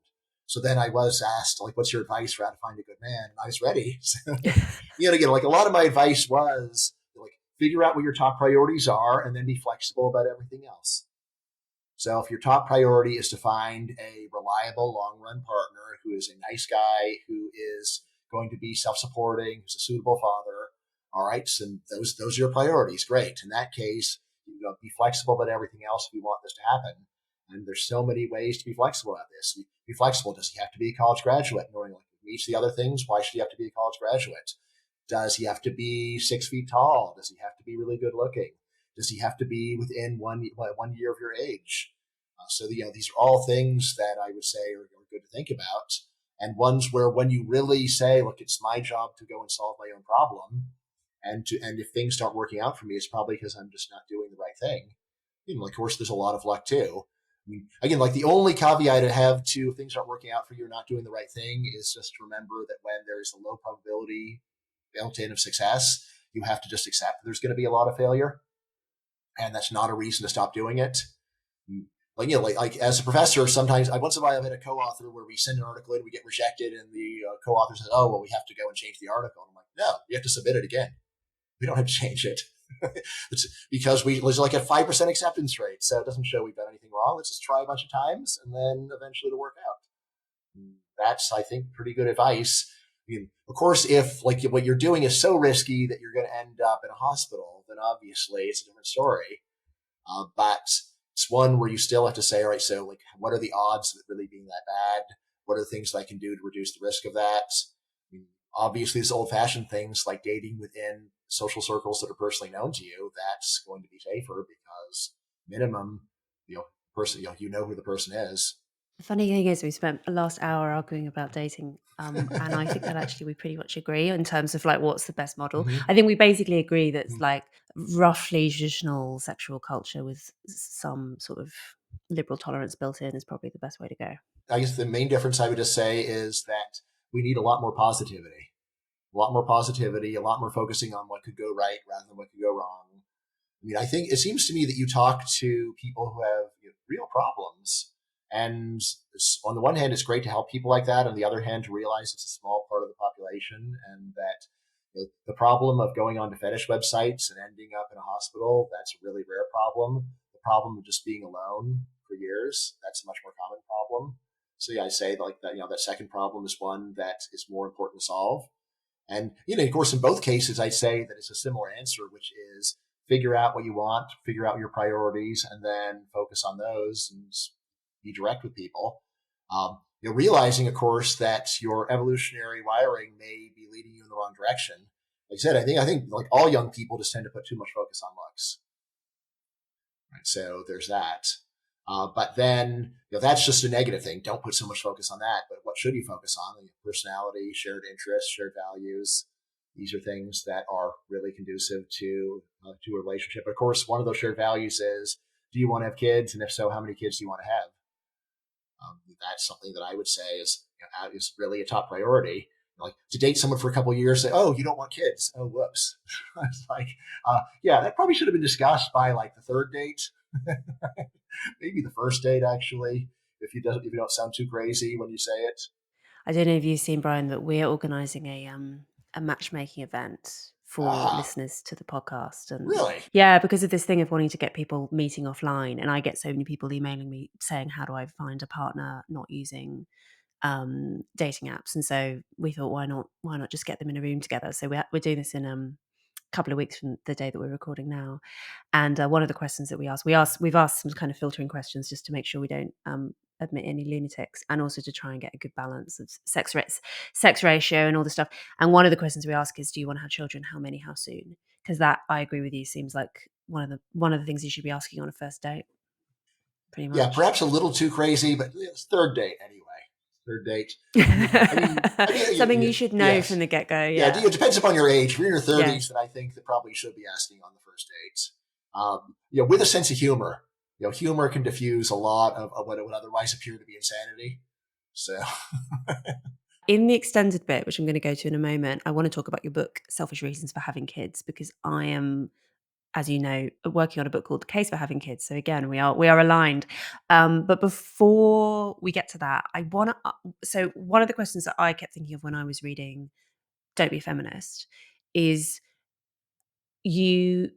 So then I was asked, like, what's your advice for how to find a good man? And I was ready. So, again, like a lot of my advice was like, figure out what your top priorities are and then be flexible about everything else. So if your top priority is to find a reliable long-run partner who is a nice guy, who is going to be self-supporting, who's a suitable father, all right, so those are your priorities. Great. In that case, be flexible about everything else if you want this to happen. And there's so many ways to be flexible about this. Be flexible. Does he have to be a college graduate? Knowing like meets the other things, why should he have to be a college graduate? Does he have to be 6 feet tall? Does he have to be really good looking? Does he have to be within 1 year of your age? So these are all things that I would say are good to think about, and ones where when you really say, look, it's my job to go and solve my own problem, and if things aren't working out for me, it's probably because I'm just not doing the right thing. Of course, there's a lot of luck too. I mean, again, like the only caveat I have to if things aren't working out for you or not doing the right thing is just to remember that when there's a low probability built-in of success, you have to just accept that there's going to be a lot of failure, and that's not a reason to stop doing it. Like as a professor, sometimes once in a while I've had a co-author where we send an article in, we get rejected, and the co-author says, "Oh, well, we have to go and change the article." And I'm like, "No, you have to submit it again. We don't have to change it." It's because there's like a 5% acceptance rate, so it doesn't show we've done anything wrong. Let's just try a bunch of times, and then eventually it'll work out. That's, I think, pretty good advice. Of course, if like what you're doing is so risky that you're going to end up in a hospital, then obviously it's a different story. But it's one where you still have to say, all right, so like, what are the odds of it really being that bad? What are the things that I can do to reduce the risk of that? Obviously, these old-fashioned things like dating within social circles that are personally known to you, that's going to be safer because minimum, person, you know who the person is. The funny thing is, we spent the last hour arguing about dating, and I think that actually we pretty much agree in terms of like what's the best model. Mm-hmm. I think we basically agree that it's Mm-hmm. like roughly traditional sexual culture with some sort of liberal tolerance built in is probably the best way to go. I guess the main difference I would just say is that we need a lot more positivity, a lot more positivity, a lot more focusing on what could go right rather than what could go wrong. I think it seems to me that you talk to people who have real problems. And on the one hand, it's great to help people like that. On the other hand, to realize it's a small part of the population and that the problem of going onto fetish websites and ending up in a hospital, that's a really rare problem. The problem of just being alone for years, that's a much more common problem. So yeah, I say like that, that second problem is one that is more important to solve. And, of course, in both cases, I'd say that it's a similar answer, which is figure out what you want, figure out your priorities, and then focus on those and be direct with people. Realizing, of course, that your evolutionary wiring may be leading you in the wrong direction. Like I said, I think like all young people just tend to put too much focus on looks. Right, so there's that. But then, that's just a negative thing. Don't put so much focus on that. But what should you focus on? Personality, shared interests, shared values. These are things that are really conducive to a relationship. Of course, one of those shared values is, do you want to have kids? And if so, how many kids do you want to have? That's something that I would say is is really a top priority. Like to date someone for a couple of years, say, "Oh, you don't want kids." Oh, whoops. It's like, yeah, that probably should have been discussed by like the third date, maybe the first date actually. If you don't sound too crazy when you say it. I don't know if you've seen, Bryan, but we're organising a matchmaking event for Ah, listeners to the podcast, and really? yeah, because of this thing of wanting to get people meeting offline, and I get so many people emailing me saying, "How do I find a partner not using dating apps?" And so we thought, why not just get them in a room together? So we're doing this in a couple of weeks from the day that we're recording now. And one of the questions that we've asked some kind of filtering questions just to make sure we don't admit any lunatics, and also to try and get a good balance of sex ratio, and all the stuff. And one of the questions we ask is, do you want to have children? How many? How soon? Because that, I agree with you, seems like one of the things you should be asking on a first date, pretty Yeah, much. perhaps a little too crazy, but it's third date anyway. Third date. Something you should know from Yes. the get go. Yeah, Yeah. it depends upon your age. If you're in your Yeah. 30s, then I think that probably should be asking on the first dates. With a sense of humor. Humor can diffuse a lot of what would otherwise appear to be insanity. So, In the extended bit, which I'm going to go to in a moment, I want to talk about your book, Selfish Reasons for Having Kids, because I am, as you know, working on a book called The Case for Having Kids. So again, we are aligned. But before we get to that, I want to. So one of the questions that I kept thinking of when I was reading "Don't Be a Feminist" is you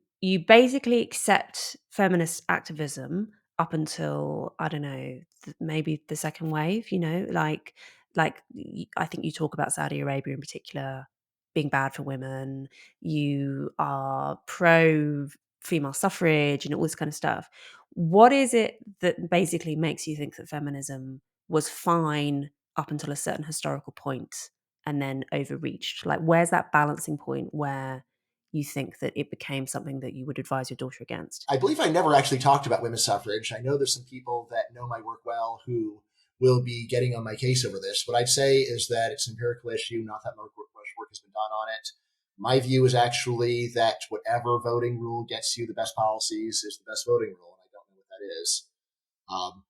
basically accept feminist activism up until, I don't know, maybe the second wave. I think you talk about Saudi Arabia in particular being bad for women. You are pro female suffrage and all this kind of stuff. What is it that basically makes you think that feminism was fine up until a certain historical point and then overreached? Like, where's that balancing point where you think that it became something that you would advise your daughter against? I believe I never actually talked about women's suffrage. I know there's some people that know my work well who will be getting on my case over this. What I'd say is that it's an empirical issue, not that much work has been done on it. My view is actually that whatever voting rule gets you the best policies is the best voting rule, and I don't know what that is. Um,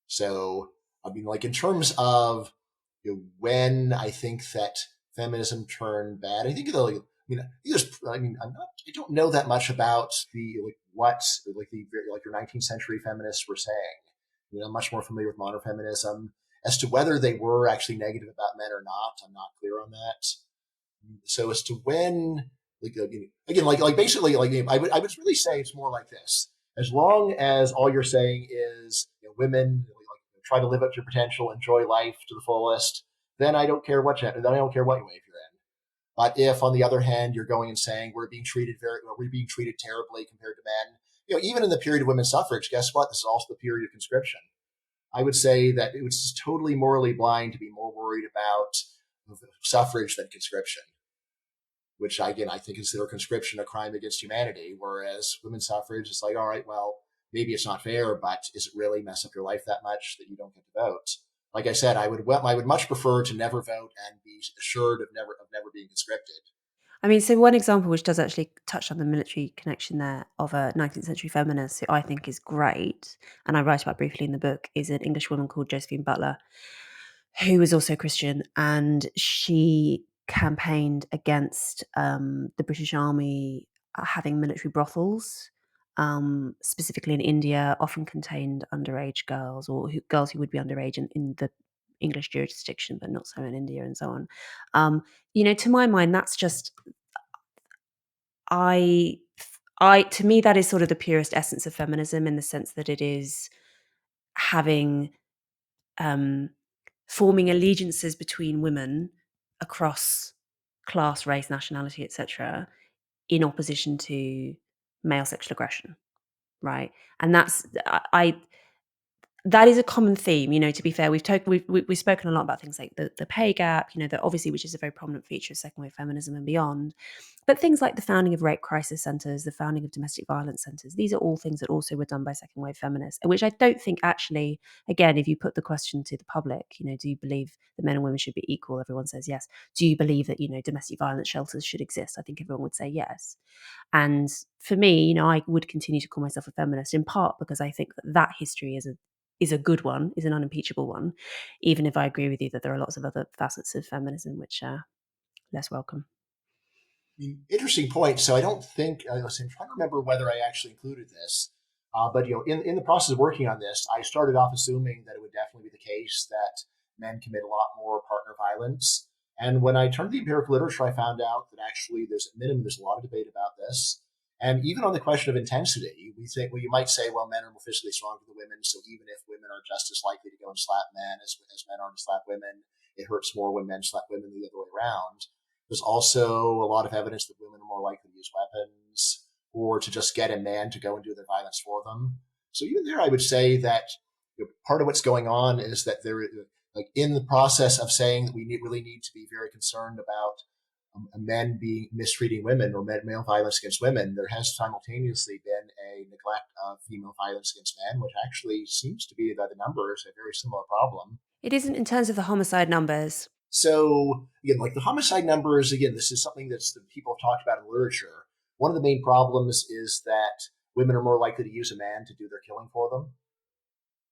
so, I mean, like in terms of when I think that feminism turned bad, I think like, I don't know that much about the like what like the like your 19th century feminists were saying. I'm much more familiar with modern feminism. As to whether they were actually negative about men or not, I'm not clear on that. So as to when, again, like basically, I would really say it's more like this: as long as all you're saying is women try to live up to your potential, enjoy life to the fullest, then I don't care what then I don't care what wave you're in. But if, on the other hand, you're going and saying we're being treated terribly compared to men, even in the period of women's suffrage, guess what? This is also the period of conscription. I would say that it was totally morally blind to be more worried about suffrage than conscription, which again I think consider conscription a crime against humanity, whereas women's suffrage is like, all right, well, maybe it's not fair, but is it really mess up your life that much that you don't get to vote? Like I said, I would much prefer to never vote and be assured of never being conscripted. I mean, so one example which does actually touch on the military connection there of a 19th century feminist who I think is great, and I write about briefly in the book, is an English woman called Josephine Butler, who was also Christian, and she campaigned against the British Army having military brothels, specifically in India, often contained underage girls or girls who would be underage in the English jurisdiction, but not so in India and so on. To my mind, that's just I to me that is sort of the purest essence of feminism, in the sense that it is having um, forming allegiances between women across class, race, nationality, etc., in opposition to male sexual aggression, right? And that is a common theme. To be fair, we've spoken a lot about things like the pay gap, that obviously, which is a very prominent feature of second wave feminism and beyond. But things like the founding of rape crisis centres, the founding of domestic violence centres, these are all things that also were done by second wave feminists, which I don't think actually, again, if you put the question to the public, do you believe that men and women should be equal? Everyone says yes. Do you believe that, domestic violence shelters should exist? I think everyone would say yes. And for me, I would continue to call myself a feminist, in part because I think that history is is a good one, is an unimpeachable one, even if I agree with you that there are lots of other facets of feminism which are less welcome. Interesting point. So I don't think I'm trying to remember whether I actually included this, but in the process of working on this, I started off assuming that it would definitely be the case that men commit a lot more partner violence. And when I turned to the empirical literature, I found out that actually there's at minimum there's a lot of debate about this. And even on the question of intensity, we think well, you might say, well, men are more physically stronger than women, so even if women are just as likely to go and slap men as men are to slap women, it hurts more when men slap women than the other way around. There's also a lot of evidence that women are more likely to use weapons or to just get a man to go and do their violence for them. So even there, I would say that part of what's going on is that there, like in the process of saying that we really need to be very concerned about men being mistreating women or male violence against women, there has simultaneously been a neglect of female violence against men, which actually seems to be, by the numbers, a very similar problem. It isn't in terms of the homicide numbers. So again, like the homicide numbers, again, this is something that people have talked about in literature. One of the main problems is that women are more likely to use a man to do their killing for them.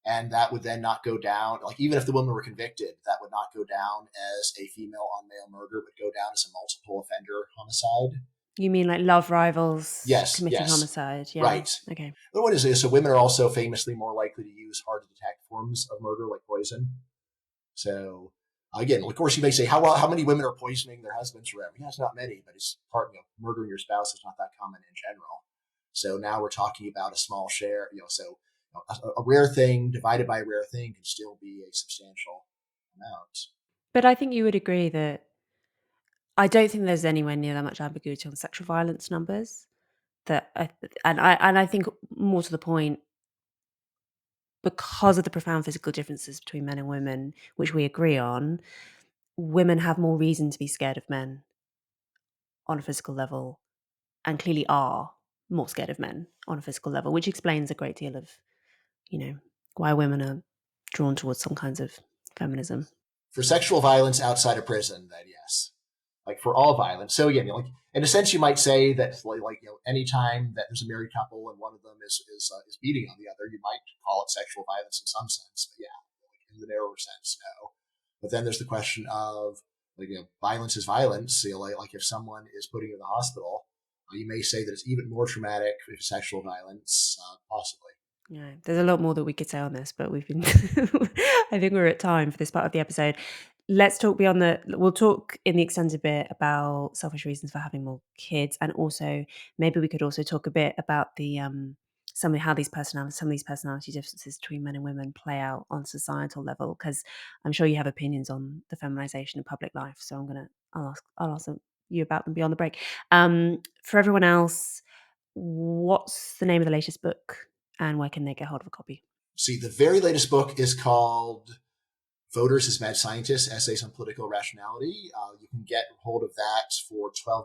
And that would then not go down, like even if the women were convicted, that would not go down as a female on male murder, it would go down as a multiple offender homicide. You mean like love rivals Yes, committing yes, homicide? Yeah. right. Okay. But what is this? So women are also famously more likely to use hard to detect forms of murder like poison. So again, of course, you may say, how many women are poisoning their husbands forever? Yeah, it's not many, but it's part, murdering your spouse is not that common in general. So now we're talking about a small share, so a rare thing divided by a rare thing can still be a substantial amount. But I think you would agree that I don't think there's anywhere near that much ambiguity on sexual violence numbers. That I think more to the point, because of the profound physical differences between men and women, which we agree on, women have more reason to be scared of men on a physical level, and clearly are more scared of men on a physical level, which explains a great deal of, why women are drawn towards some kinds of feminism. For sexual violence outside of prison, then yes, like for all violence. So again, like in a sense, you might say that anytime that there's a married couple and one of them is beating on the other, you might call it sexual violence in some sense. But yeah, like in the narrower sense, no. But then there's the question of violence is violence. So, like if someone is putting you in the hospital, you may say that it's even more traumatic if sexual violence, possibly. Yeah, there's a lot more that we could say on this, but we've been I think we're at time for this part of the episode. Let's talk we'll talk in the extended bit about selfish reasons for having more kids, and also maybe we could also talk a bit about the some of these personality differences between men and women play out on societal level, because I'm sure you have opinions on the feminization of public life. So I'll ask you about them beyond the break. For everyone else, what's the name of the latest book? And where can they get hold of a copy? See, the very latest book is called Voters as Mad Scientists: Essays on Political Rationality. You can get hold of that for $12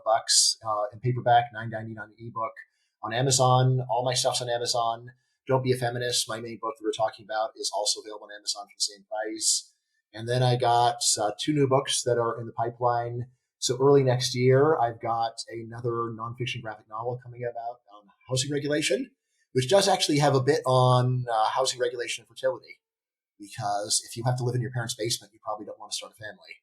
in paperback, $9.99 in ebook on Amazon. All my stuff's on Amazon. Don't Be a Feminist, my main book that we're talking about, is also available on Amazon for the same price. And then I got two new books that are in the pipeline. So early next year, I've got another nonfiction graphic novel coming about on housing regulation, which does actually have a bit on housing regulation and fertility. Because if you have to live in your parents' basement, you probably don't want to start a family.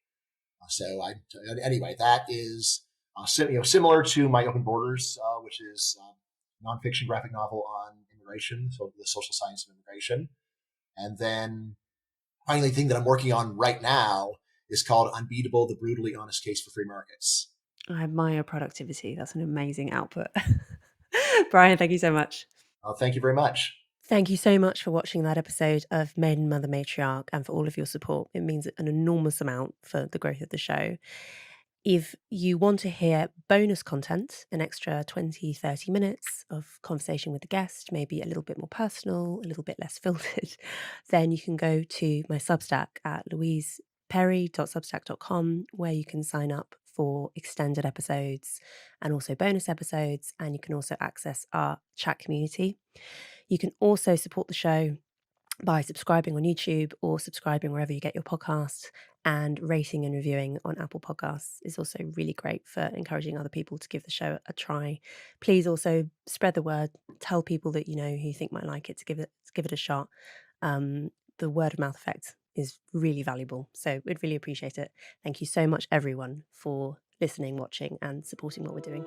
Anyway, that is similar to my Open Borders, which is nonfiction graphic novel on immigration, so the social science of immigration. And then finally, the thing that I'm working on right now is called Unbeatable: The Brutally Honest Case for Free Markets. I admire productivity. That's an amazing output. Bryan, thank you so much. Thank you very much. Thank you so much for watching that episode of Maiden, Mother, Matriarch, and for all of your support. It means an enormous amount for the growth of the show. If you want to hear bonus content, an extra 20, 30 minutes of conversation with the guest, maybe a little bit more personal, a little bit less filtered, then you can go to my Substack at louiseperry.substack.com, where you can sign up for extended episodes and also bonus episodes. And you can also access our chat community. You can also support the show by subscribing on YouTube or subscribing wherever you get your podcasts, and rating and reviewing on Apple Podcasts is also really great for encouraging other people to give the show a try. Please also spread the word, tell people that you know who you think might like it to give it a shot. The word of mouth effect is really valuable. So we'd really appreciate it. Thank you so much, everyone, for listening, watching, and supporting what we're doing.